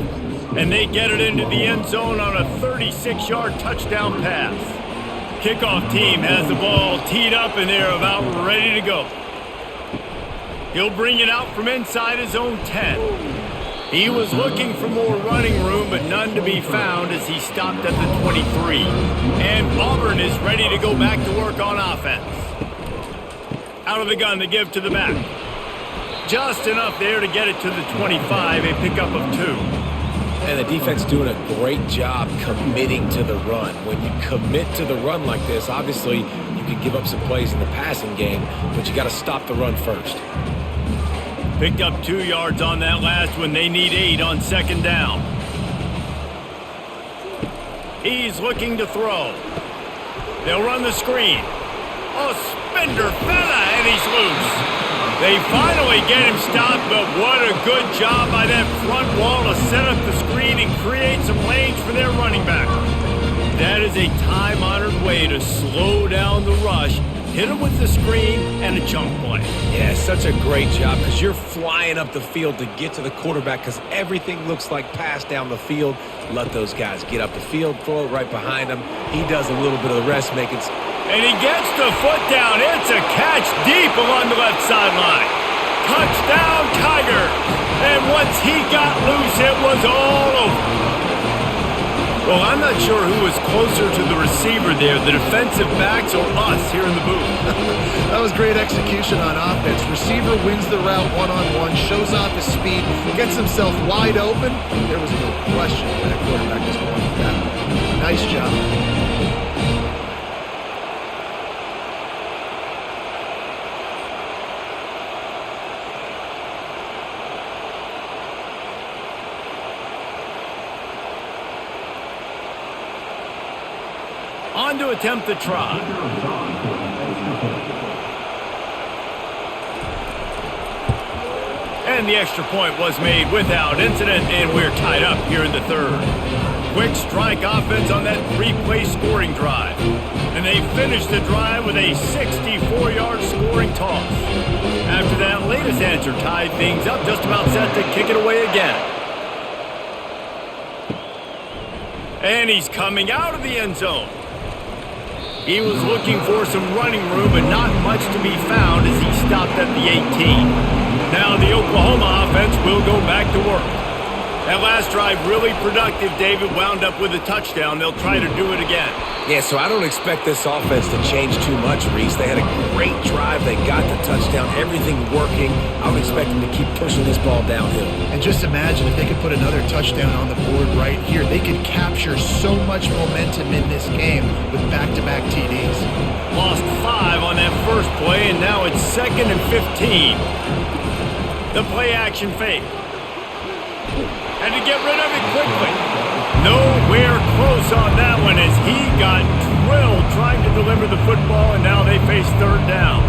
And they get it into the end zone on a 36-yard touchdown pass. Kickoff team has the ball teed up and they're about ready to go. He'll bring it out from inside his own 10. He was looking for more running room, but none to be found as he stopped at the 23. And Auburn is ready to go back to work on offense. Out of the gun, the give to the back. Just enough there to get it to the 25, a pickup of 2. And the defense doing a great job committing to the run. When you commit to the run like this, obviously you can give up some plays in the passing game, but you got to stop the run first. Picked up 2 yards on that last one. They need 8 on second down. He's looking to throw. They'll run the screen. Oh, Spender fella, and he's loose. They finally get him stopped, but what a good job by that front wall to set up the screen and create some lanes for their running back. That is a time-honored way to slow down the rush. Hit him with the screen and a chunk play. Yeah, such a great job because you're flying up the field to get to the quarterback because everything looks like pass down the field. Let those guys get up the field, throw it right behind him. He does a little bit of the rest, making. And he gets the foot down. It's a catch deep along the left sideline. Touchdown, Tigers. And once he got loose, it was all over. Well, I'm not sure who was closer to the receiver there, the defensive backs or us here in the booth. That was great execution on offense. Receiver wins the route one-on-one, shows off his speed, gets himself wide open. There was no question that quarterback was going with that. Nice job. On to attempt the try. And the extra point was made without incident, and we're tied up here in the third. Quick strike offense on that three-play scoring drive. And they finished the drive with a 64-yard scoring toss. After that latest answer tied things up, just about set to kick it away again. And he's coming out of the end zone. He was looking for some running room, but not much to be found as he stopped at the 18. Now the Oklahoma offense will go back to work. That last drive really productive. David wound up with a touchdown. They'll try to do it again. Yeah, so I don't expect this offense to change too much, Reese. They had a great drive. They got the touchdown. Everything working. I would expect them to keep pushing this ball downhill. And just imagine if they could put another touchdown on the board right here. They could capture so much momentum in this game with back-to-back TDs. Lost 5 on that first play, and now it's 2nd and 15. The play-action fake. And to get rid of it quickly. Nowhere close on that one as he got drilled trying to deliver the football, and now they face third down.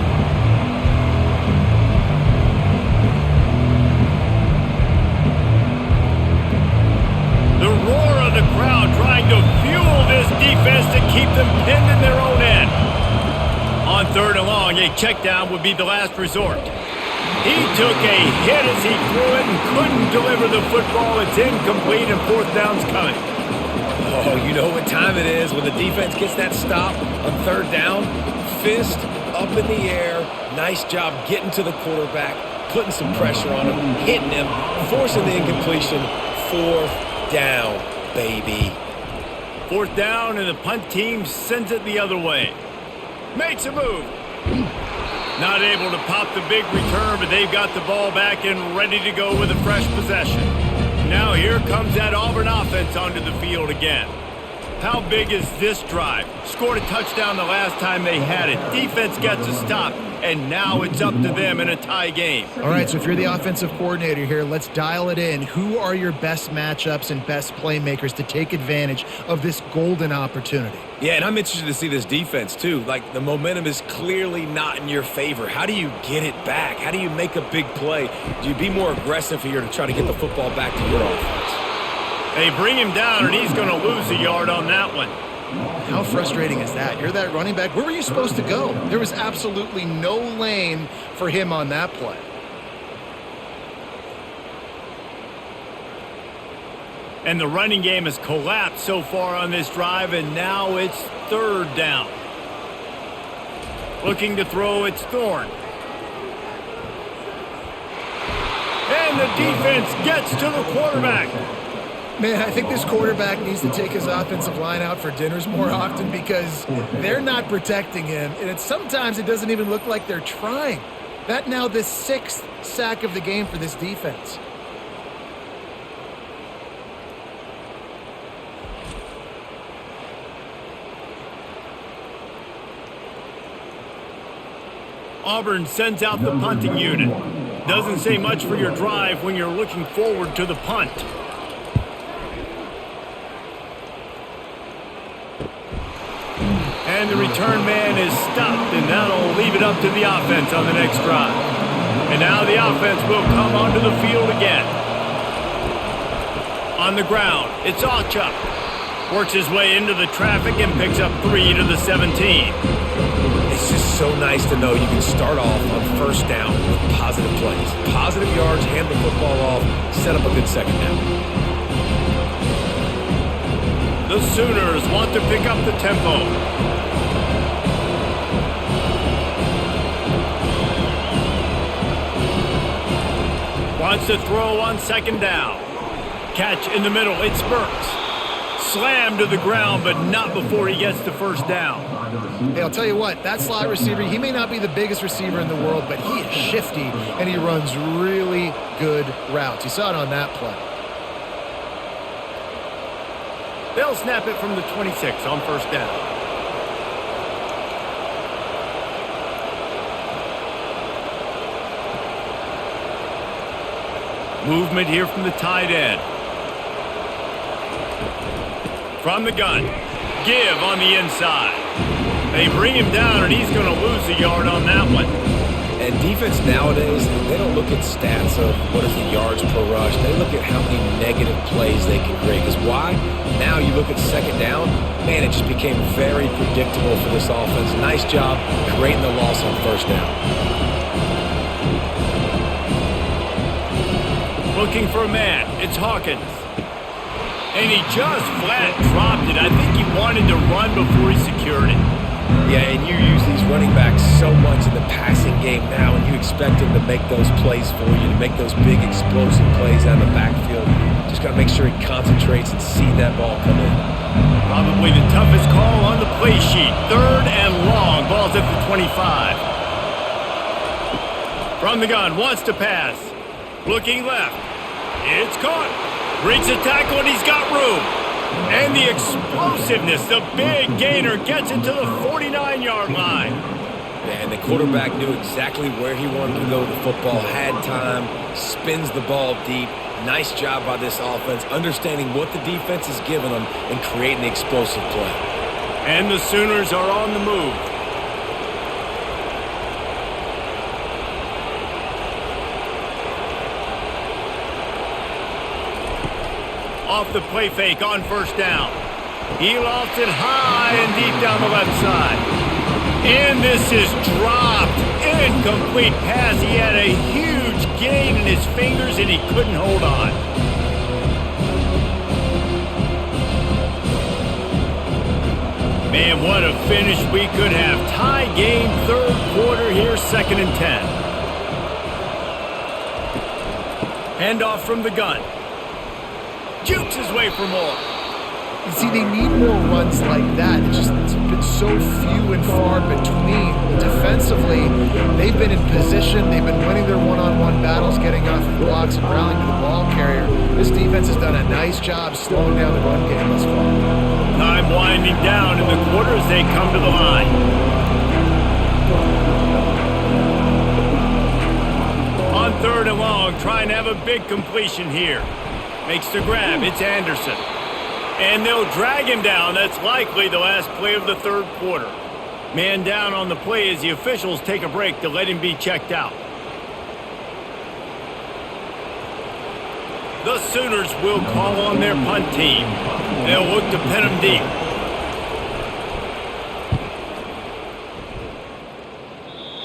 The roar of the crowd trying to fuel this defense to keep them pinned in their own end. On third and long, a check down would be the last resort. He took a hit as he threw it and couldn't deliver the football. It's incomplete and fourth down's coming. Oh, you know what time it is when the defense gets that stop on third down. Fist up in the air. Nice job getting to the quarterback, putting some pressure on him, hitting him, forcing the incompletion. Fourth down, baby. Fourth down, and the punt team sends it the other way. Makes a move. Not able to pop the big return, but they've got the ball back and ready to go with a fresh possession. Now here comes that Auburn offense onto the field again. How big is this drive? Scored a touchdown the last time they had it. Defense gets a stop, and now it's up to them in a tie game. All right, so if you're the offensive coordinator here, let's dial it in. Who are your best matchups and best playmakers to take advantage of this golden opportunity? Yeah, and I'm interested to see this defense, too. Like, the momentum is clearly not in your favor. How do you get it back? How do you make a big play? Do you be more aggressive here to try to get the football back to your offense? They bring him down, and he's going to lose a yard on that one. How frustrating is that? You're that running back. Where were you supposed to go? There was absolutely no lane for him on that play. And the running game has collapsed so far on this drive, and now it's third down. Looking to throw, it's Thorne. And the defense gets to the quarterback. Man, I think this quarterback needs to take his offensive line out for dinners more often because they're not protecting him. And sometimes it doesn't even look like they're trying. That now the 6th sack of the game for this defense. Auburn sends out the punting unit. Doesn't say much for your drive when you're looking forward to the punt. And the return man is stopped, and that'll leave it up to the offense on the next drive. And now the offense will come onto the field again. On the ground, it's Auchuk. Works his way into the traffic and picks up 3 to the 17. It's just so nice to know you can start off on first down with positive plays. Positive yards, hand the football off, set up a good second down. The Sooners want to pick up the tempo. Wants to throw on second down. Catch in the middle, it's Burks. Slammed to the ground, but not before he gets the first down. Hey, I'll tell you what, that slot receiver, he may not be the biggest receiver in the world, but he is shifty, and he runs really good routes. You saw it on that play. They'll snap it from the 26 on first down. Movement here from the tight end. From the gun. give on the inside. They bring him down, and he's going to lose a yard on that one. And defense nowadays, they don't look at stats of what is the yards per rush. They look at how many negative plays they can create. Because why? Now you look at second down, man, it just became very predictable for this offense. Nice job creating the loss on first down. Looking for a man. It's Hawkins. And he just flat dropped it. I think he wanted to run before he secured it. Yeah, and you use these running backs so much in the passing game now, and you expect them to make those plays for you, to make those big explosive plays out of the backfield. Just got to make sure he concentrates and see that ball come in. Probably the toughest call on the play sheet. 3rd and long. Ball's at the 25. From the gun, wants to pass. Looking left. It's caught. Breaks a tackle, and he's got room. And the explosiveness, the big gainer gets it to the 49-yard line. Yeah, and the quarterback knew exactly where he wanted to go with the football, had time, spins the ball deep. Nice job by this offense, understanding what the defense is giving them and creating the explosive play. And the Sooners are on the move. Off the play fake on first down. He lofts it high and deep down the left side. And this is dropped. Incomplete pass. He had a huge gain in his fingers and he couldn't hold on. Man, what a finish we could have. Tie game, 3rd quarter here, 2nd and 10. Handoff from the gun. Jukes his way for more. You see, they need more runs like that. It's been so few and far between. Defensively, they've been in position. They've been winning their one-on-one battles, getting off the blocks and rallying to the ball carrier. This defense has done a nice job slowing down the run game thus far. Time winding down in the quarter as they come to the line. On 3rd and long, trying to have a big completion here. Makes the grab. It's Anderson. And they'll drag him down. That's likely the last play of the 3rd quarter. Man down on the play as the officials take a break to let him be checked out. The Sooners will call on their punt team. They'll look to pin him deep.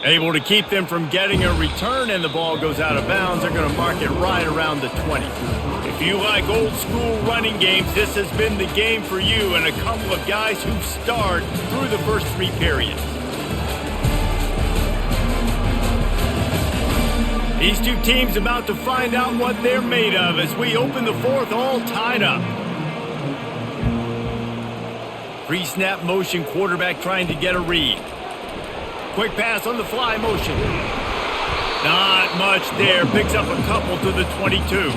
Able to keep them from getting a return, and the ball goes out of bounds. They're going to mark it right around the 20. If you like old school running games, this has been the game for you and a couple of guys who've starred through the first 3 periods. These two teams about to find out what they're made of as we open the 4th all tied up. Pre-snap motion, quarterback trying to get a read. Quick pass on the fly motion. Not much there. Picks up a couple to the 22.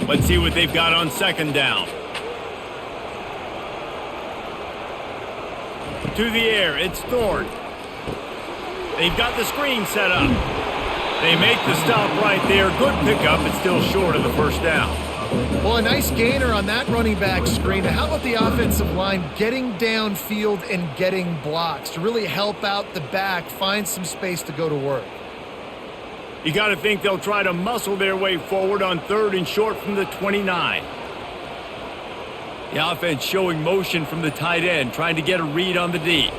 Let's see what they've got on 2nd down. To the air, it's Thorne. They've got the screen set up. They make the stop right there. Good pickup, but still short of the 1st down. Well, a nice gainer on that running back screen. Now, how about the offensive line getting downfield and getting blocks to really help out the back, find some space to go to work? You got to think they'll try to muscle their way forward on 3rd and short from the 29. The offense showing motion from the tight end, trying to get a read on the D.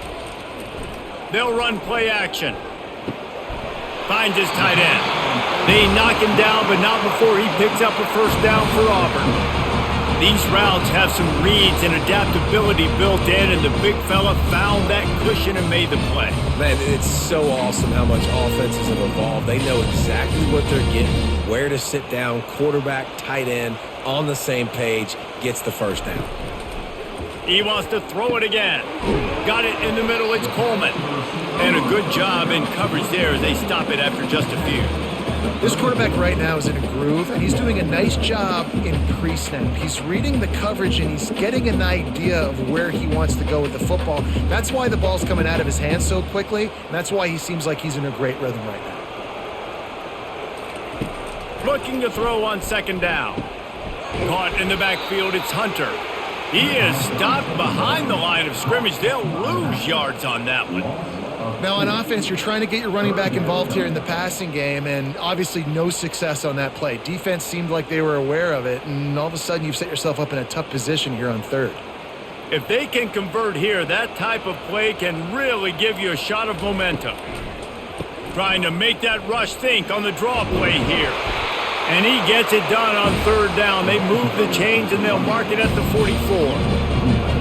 They'll run play action. Finds his tight end. They knock him down, but not before he picks up a 1st down for Auburn. These routes have some reads and adaptability built in, and the big fella found that cushion and made the play. Man, it's so awesome how much offenses have evolved. They know exactly what they're getting, where to sit down, quarterback, tight end, on the same page, gets the 1st down. He wants to throw it again. Got it in the middle. It's Coleman. And a good job in coverage there as they stop it after just a few. This quarterback right now is in a groove, and he's doing a nice job in pre-snap. He's reading the coverage, and he's getting an idea of where he wants to go with the football. That's why the ball's coming out of his hands so quickly, and that's why he seems like he's in a great rhythm right now. Looking to throw on second down. Caught in the backfield, it's Hunter. He is stopped behind the line of scrimmage. They'll lose yards on that one. Now, on offense, you're trying to get your running back involved here in the passing game, and obviously no success on that play. Defense seemed like they were aware of it, and all of a sudden you've set yourself up in a tough position here on third. If they can convert here, that type of play can really give you a shot of momentum. Trying to make that rush think on the draw play here. And he gets it done on third down. They move the chains, and they'll mark it at the 44.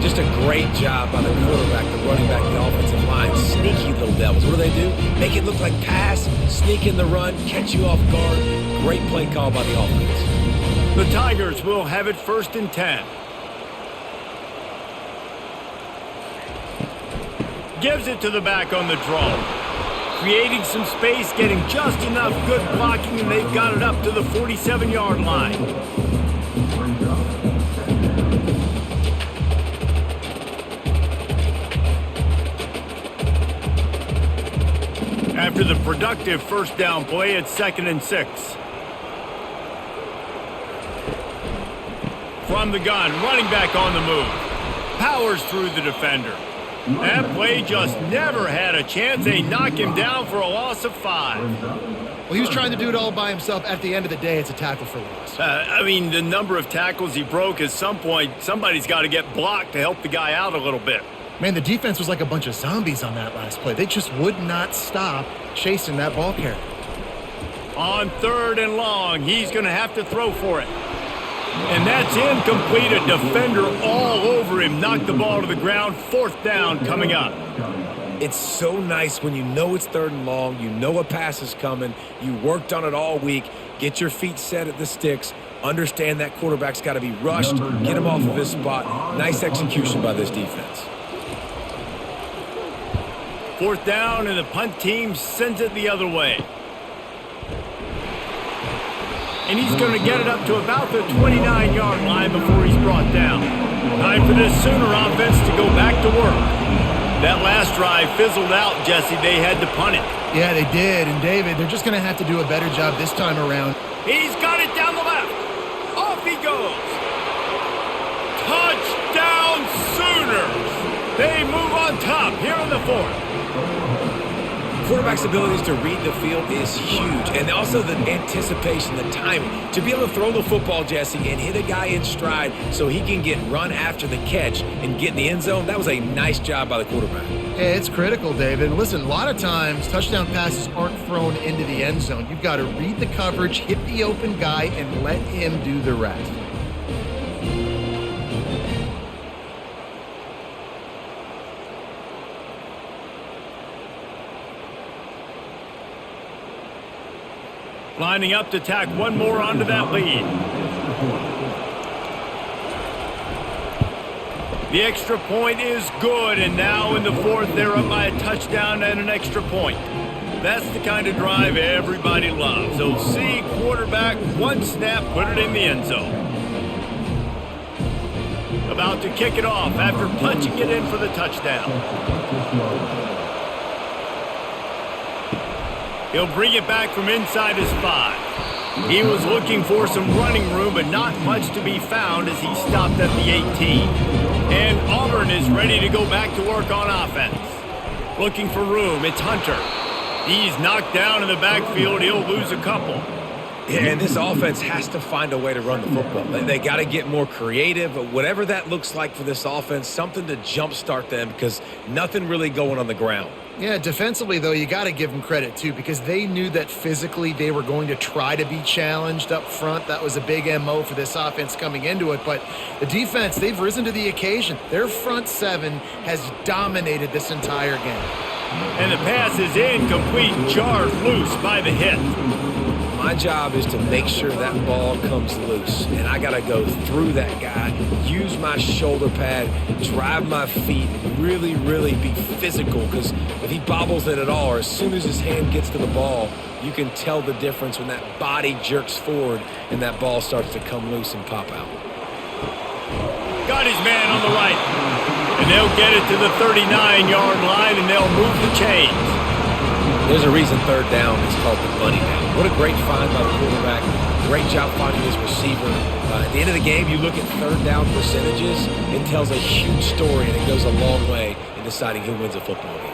Just a great job by the quarterback, the running back, the offensive line. Sneaky little devils. What do? Make it look like pass, sneak in the run, catch you off guard. Great play call by the offense. The Tigers will have it 1st and 10. Gives it to the back on the draw. Creating some space, getting just enough good blocking, and they've got it up to the 47-yard line. After the productive first down play, it's 2nd and 6. From the gun, running back on the move. Powers through the defender. That play just never had a chance. They knock him down for a loss of 5. Well, he was trying to do it all by himself. At the end of the day, it's a tackle for loss. I mean, the number of tackles he broke, at some point, somebody's got to get blocked to help the guy out a little bit. Man, the defense was like a bunch of zombies on that last play. They just would not stop chasing that ball carrier. On 3rd and long, he's going to have to throw for it. And that's incomplete. A defender all over him. Knocked the ball to the ground. 4th down coming up. It's so nice when you know it's 3rd and long, you know a pass is coming, you worked on it all week, get your feet set at the sticks, understand that quarterback's got to be rushed, get him off of his spot. Nice execution by this defense. 4th down, and the punt team sends it the other way. And he's going to get it up to about the 29-yard line before he's brought down. Time for this Sooner offense to go back to work. That last drive fizzled out, Jesse. They had to punt it. Yeah, they did. And, David, they're just going to have to do a better job this time around. He's got it down the left. Off he goes. Touchdown Sooners. They move on top here in the 4th. Quarterback's abilities to read the field is huge, and also the anticipation, the timing. To be able to throw the football, Jesse, and hit a guy in stride so he can get run after the catch and get in the end zone, that was a nice job by the quarterback. Yeah, it's critical, David. Listen, a lot of times touchdown passes aren't thrown into the end zone. You've got to read the coverage, hit the open guy, and let him do the rest. Lining up to tack one more onto that lead. The extra point is good, and now in the 4th, they're up by a touchdown and an extra point. That's the kind of drive everybody loves. So see quarterback, one snap, put it in the end zone. About to kick it off after punching it in for the touchdown. He'll bring it back from inside his 5. He was looking for some running room, but not much to be found as he stopped at the 18. And Auburn is ready to go back to work on offense. Looking for room, it's Hunter. He's knocked down in the backfield. He'll lose a couple. Yeah, and this offense has to find a way to run the football. They got to get more creative, but whatever that looks like for this offense, something to jumpstart them because nothing really going on the ground. Yeah, defensively, though, you got to give them credit, too, because they knew that physically they were going to try to be challenged up front. That was a big MO for this offense coming into it. But the defense, they've risen to the occasion. Their front 7 has dominated this entire game. And the pass is incomplete, jarred loose by the hit. My job is to make sure that ball comes loose, and I got to go through that guy, use my shoulder pad, drive my feet, really, really be physical, because if he bobbles it at all, or as soon as his hand gets to the ball, you can tell the difference when that body jerks forward and that ball starts to come loose and pop out. Got his man on the right. And they'll get it to the 39-yard line, and they'll move the chains. There's a reason third down is called the money down. What a great find by the quarterback. Great job finding his receiver. At the end of the game, you look at third down percentages, it tells a huge story, and it goes a long way in deciding who wins a football game.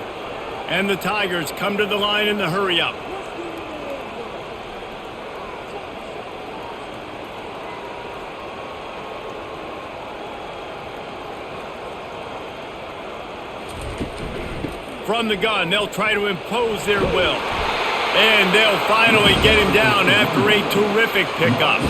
And the Tigers come to the line in the hurry-up. From the gun, they'll try to impose their will. And they'll finally get him down after a terrific pickup.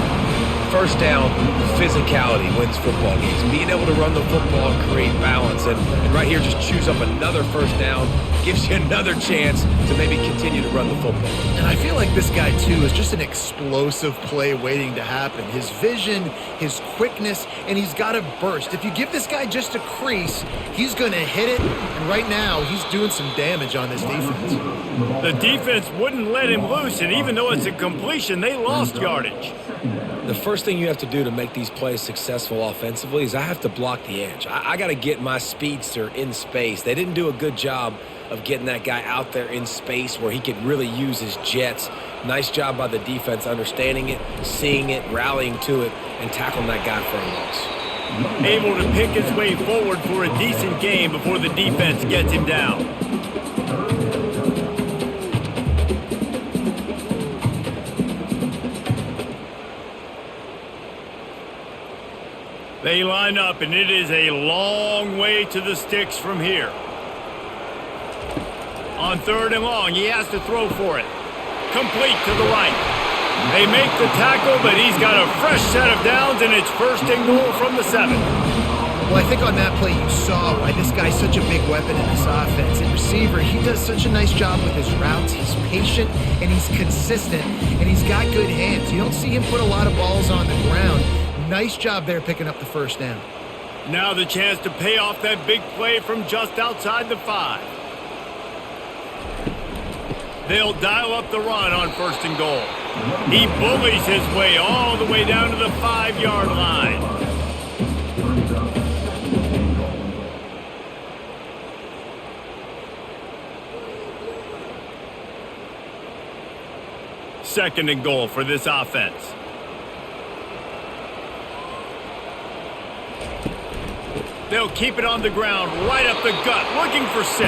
First down, physicality wins football games. Being able to run the football and create balance. And right here, just choose up another first down. Gives you another chance to maybe continue to run the football. And I feel like this guy, too, is just an explosive play waiting to happen. His vision, his quickness, and he's got a burst. If you give this guy just a crease, he's going to hit it. And right now, he's doing some damage on this defense. The defense wouldn't let him loose, and even though it's a completion, they lost yardage. The first thing you have to do to make these plays successful offensively is I have to block the edge. I got to get my speedster in space. They didn't do a good job of getting that guy out there in space where he could really use his jets. Nice job by the defense understanding it, seeing it, rallying to it, and tackling that guy for a loss. Able to pick his way forward for a decent game before the defense gets him down. They line up, and it is a long way to the sticks from here. On third and long, he has to throw for it. Complete to the right. They make the tackle, but he's got a fresh set of downs, and it's first and goal from the 7. Well, I think on that play you saw why this guy's such a big weapon in this offense. At receiver, he does such a nice job with his routes. He's patient, and he's consistent, and he's got good hands. You don't see him put a lot of balls on the ground. Nice job there picking up the first down. Now the chance to pay off that big play from just outside the 5. They'll dial up the run on first and goal. He bullies his way all the way down to the 5-yard line. Second and goal for this offense. They'll keep it on the ground, right up the gut, looking for 6.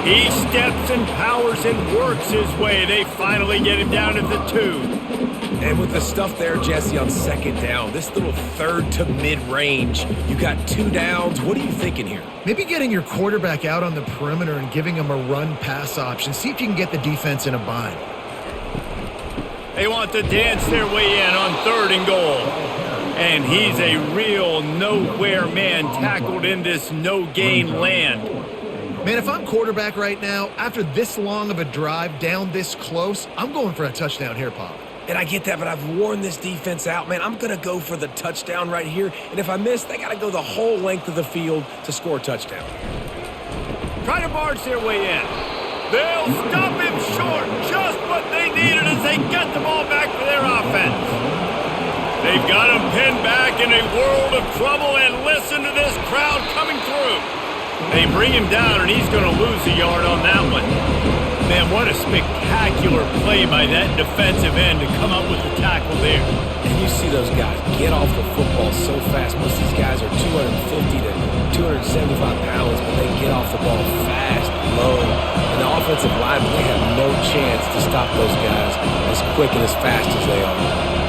He steps and powers and works his way. They finally get him down at the 2. And with the stuff there, Jesse, on second down, this little third to mid-range, you got 2 downs. What are you thinking here? Maybe getting your quarterback out on the perimeter and giving him a run-pass option. See if you can get the defense in a bind. They want to dance their way in on third and goal. And he's a real nowhere man tackled in this no-gain land. Man, if I'm quarterback right now, after this long of a drive down this close, I'm going for a touchdown here, Pop. And I get that, but I've worn this defense out, man. I'm going to go for the touchdown right here. And if I miss, they got to go the whole length of the field to score a touchdown. Try to barge their way in. They'll stop him short. Just what they needed as they get the ball back for their offense. They've got him pinned back in a world of trouble, and listen to this crowd coming through. They bring him down, and he's going to lose a yard on that one. Man, what a spectacular play by that defensive end to come up with the tackle there. And you see those guys get off the football so fast. Most of these guys are 250 to 275 pounds, but they get off the ball fast, low. And the offensive line, they have no chance to stop those guys as quick and as fast as they are.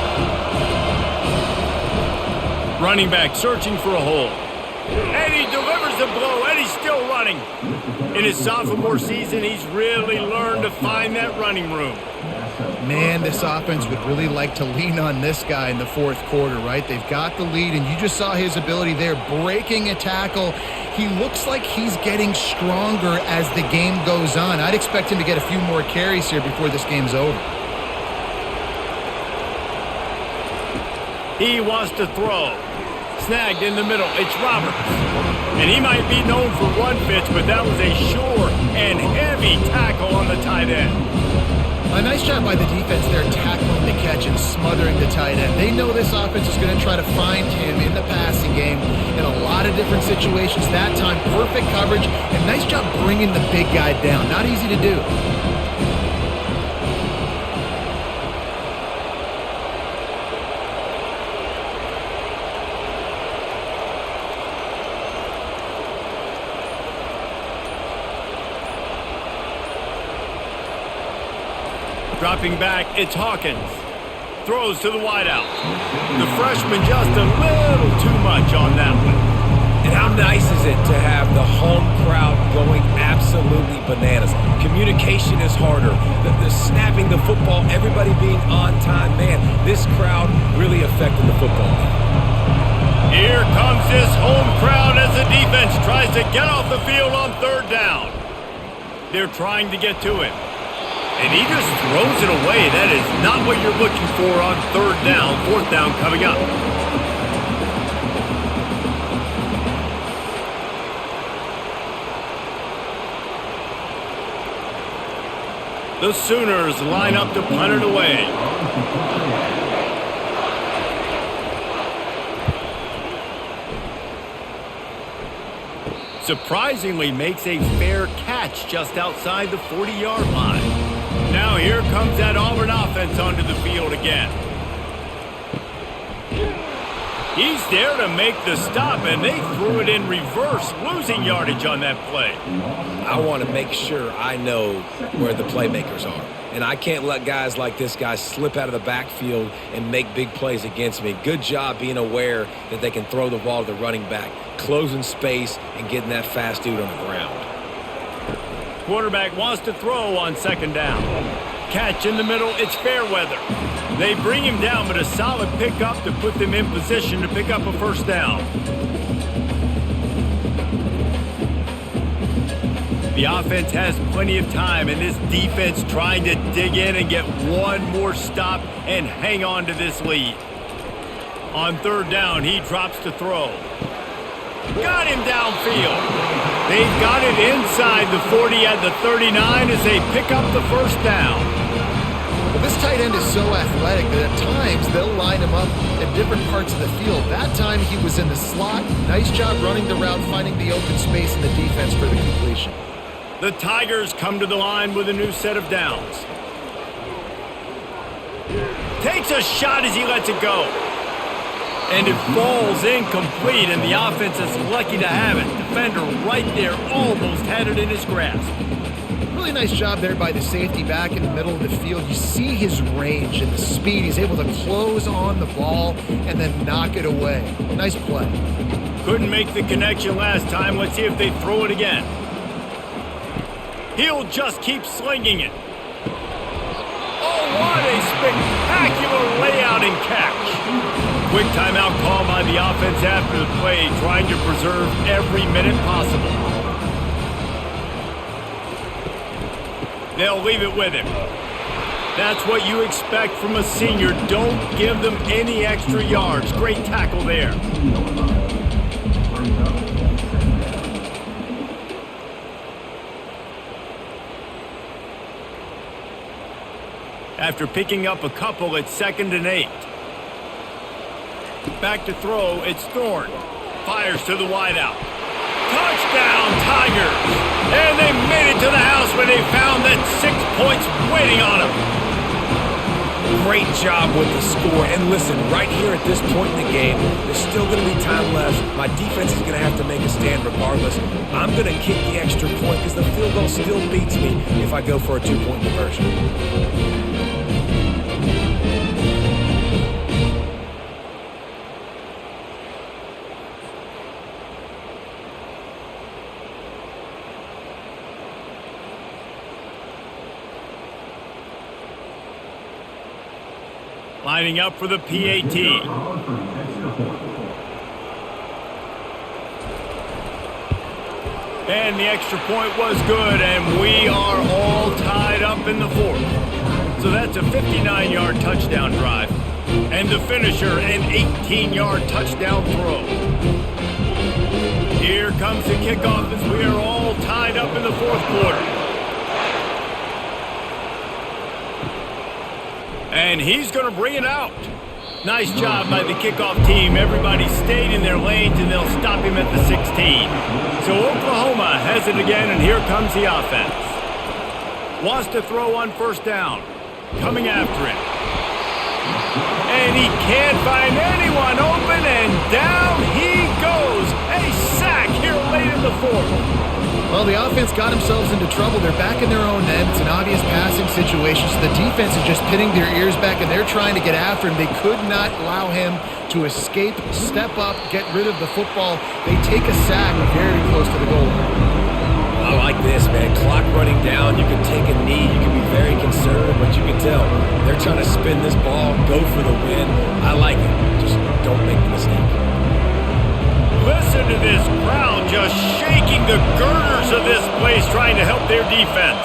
Running back searching for a hole. And he delivers the blow, and he's still running. In his sophomore season, he's really learned to find that running room. Man, this offense would really like to lean on this guy in the fourth quarter, right? They've got the lead, and you just saw his ability there, breaking a tackle. He looks like he's getting stronger as the game goes on. I'd expect him to get a few more carries here before this game's over. He wants to throw. Snagged in the middle. It's Roberts. And he might be known for run fits, but that was a sure and heavy tackle on the tight end. A nice job by the defense there, tackling the catch and smothering the tight end. They know this offense is going to try to find him in the passing game in a lot of different situations. That time, perfect coverage, and nice job bringing the big guy down. Not easy to do. Dropping back, it's Hawkins. Throws to the wideout. The freshman just a little too much on that one. And how nice is it to have the home crowd going absolutely bananas? Communication is harder. The snapping the football, everybody being on time. Man, this crowd really affected the football game. Here comes this home crowd as the defense tries to get off the field on third down. They're trying to get to him. And he just throws it away. That is not what you're looking for on third down. Fourth down coming up. The Sooners line up to punt it away. Surprisingly makes a fair catch just outside the 40-yard line. Now here comes that Auburn offense onto the field again. He's there to make the stop, and they threw it in reverse, losing yardage on that play. I want to make sure I know where the playmakers are. And I can't let guys like this guy slip out of the backfield and make big plays against me. Good job being aware that they can throw the ball to the running back, closing space, and getting that fast dude on the ground. Quarterback wants to throw on second down. Catch in the middle, it's Fairweather. They bring him down, but a solid pickup to put them in position to pick up a first down. The offense has plenty of time, and this defense trying to dig in and get one more stop and hang on to this lead. On third down, he drops to throw. Got him downfield. They've got it inside the 40 at the 39 as they pick up the first down. Well, this tight end is so athletic that at times they'll line him up in different parts of the field. That time he was in the slot. Nice job running the route, finding the open space in the defense for the completion. The Tigers come to the line with a new set of downs. Takes a shot as he lets it go. And it falls incomplete, and the offense is lucky to have it. Defender right there almost had it in his grasp. Really nice job there by the safety back in the middle of the field. You see his range and the speed. He's able to close on the ball and then knock it away. Nice play. Couldn't make the connection last time. Let's see if they throw it again. He'll just keep slinging it. Oh, what a spectacular layout and catch. Quick timeout call by the offense after the play, trying to preserve every minute possible. They'll leave it with him. That's what you expect from a senior. Don't give them any extra yards. Great tackle there. After picking up a couple, it's 2nd and 8. Back to throw, it's Thorne. Fires to the wideout. Touchdown, Tigers! And they made it to the house when they found that 6 points waiting on them. Great job with the score. And listen, right here at this point in the game, there's still going to be time left. My defense is going to have to make a stand regardless. I'm going to kick the extra point because the field goal still beats me if I go for a 2-point conversion. Lining up for the PAT. And the extra point was good, and we are all tied up in the fourth. So that's a 59-yard touchdown drive. And the finisher, an 18-yard touchdown throw. Here comes the kickoff as we are all tied up in the fourth quarter. And he's going to bring it out. Nice job by the kickoff team. Everybody stayed in their lanes, and they'll stop him at the 16. So Oklahoma has it again, and here comes the offense. Wants to throw on first down. Coming after it. And he can't find anyone open, and down he goes. A sack here late in the fourth. Well, the offense got themselves into trouble. They're back in their own end. It's an obvious passing situation, so the defense is just pinning their ears back, and they're trying to get after him. They could not allow him to escape, step up, get rid of the football. They take a sack very close to the goal line. I like this, man. Clock running down. You can take a knee. You can be very conservative, but you can tell they're trying to spin this ball, go for the win. I like it. Just don't make the mistake. Listen to this crowd just shaking the girders of this place trying to help their defense.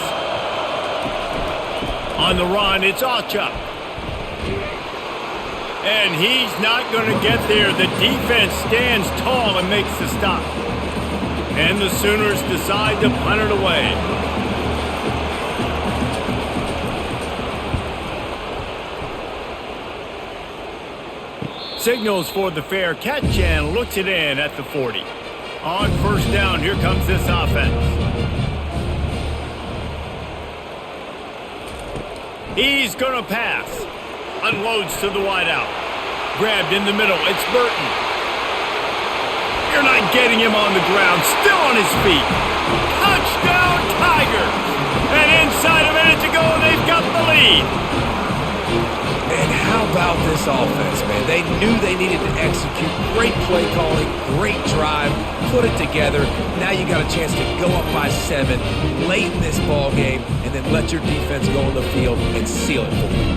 On the run, it's Auburn. And he's not going to get there. The defense stands tall and makes the stop. And the Sooners decide to punt it away. Signals for the fair catch and looks it in at the 40. On first down, here comes this offense. He's going to pass. Unloads to the wideout. Grabbed in the middle. It's Burton. You're not getting him on the ground. Still on his feet. Touchdown, Tigers. And inside a minute to go, they've got the lead. And how about this offense, man? They knew they needed to execute. Great play calling, great drive, put it together. Now you got a chance to go up by 7 late in this ball game, and then let your defense go on the field and seal it for you.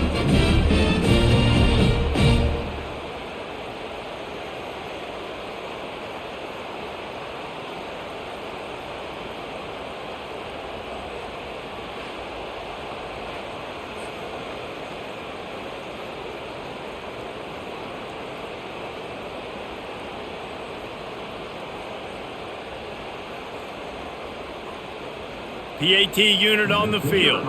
PAT unit on the field.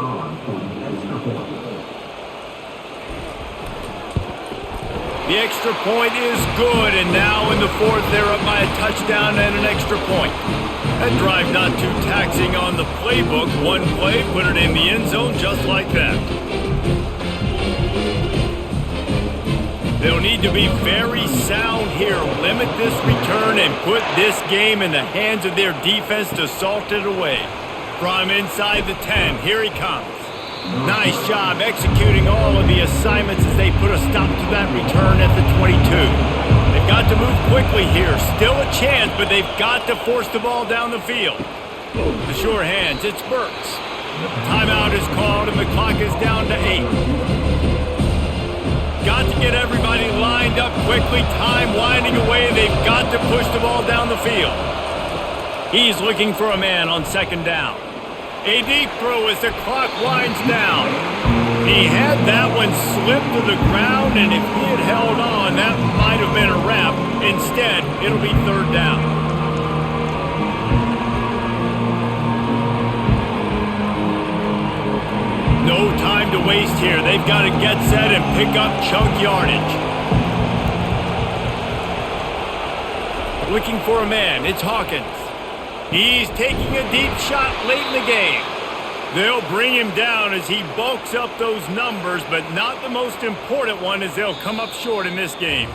The extra point is good, and now in the fourth, they're up by a touchdown and an extra point. That drive not too taxing on the playbook. One play, put it in the end zone just like that. They'll need to be very sound here, limit this return, and put this game in the hands of their defense to salt it away. From inside the 10, here he comes. Nice job executing all of the assignments as they put a stop to that return at the 22. They've got to move quickly here. Still a chance, but they've got to force the ball down the field. The sure hands, it's Burks. Timeout is called, and the clock is down to 8. Got to get everybody lined up quickly. Time winding away. They've got to push the ball down the field. He's looking for a man on second down. A deep throw as the clock winds down. He had that one slip to the ground, and if he had held on, that might have been a wrap. Instead, it'll be third down. No time to waste here. They've got to get set and pick up chunk yardage. Looking for a man. It's Hawkins. He's taking a deep shot late in the game. They'll bring him down as he bulks up those numbers, but not the most important one as they'll come up short in this game.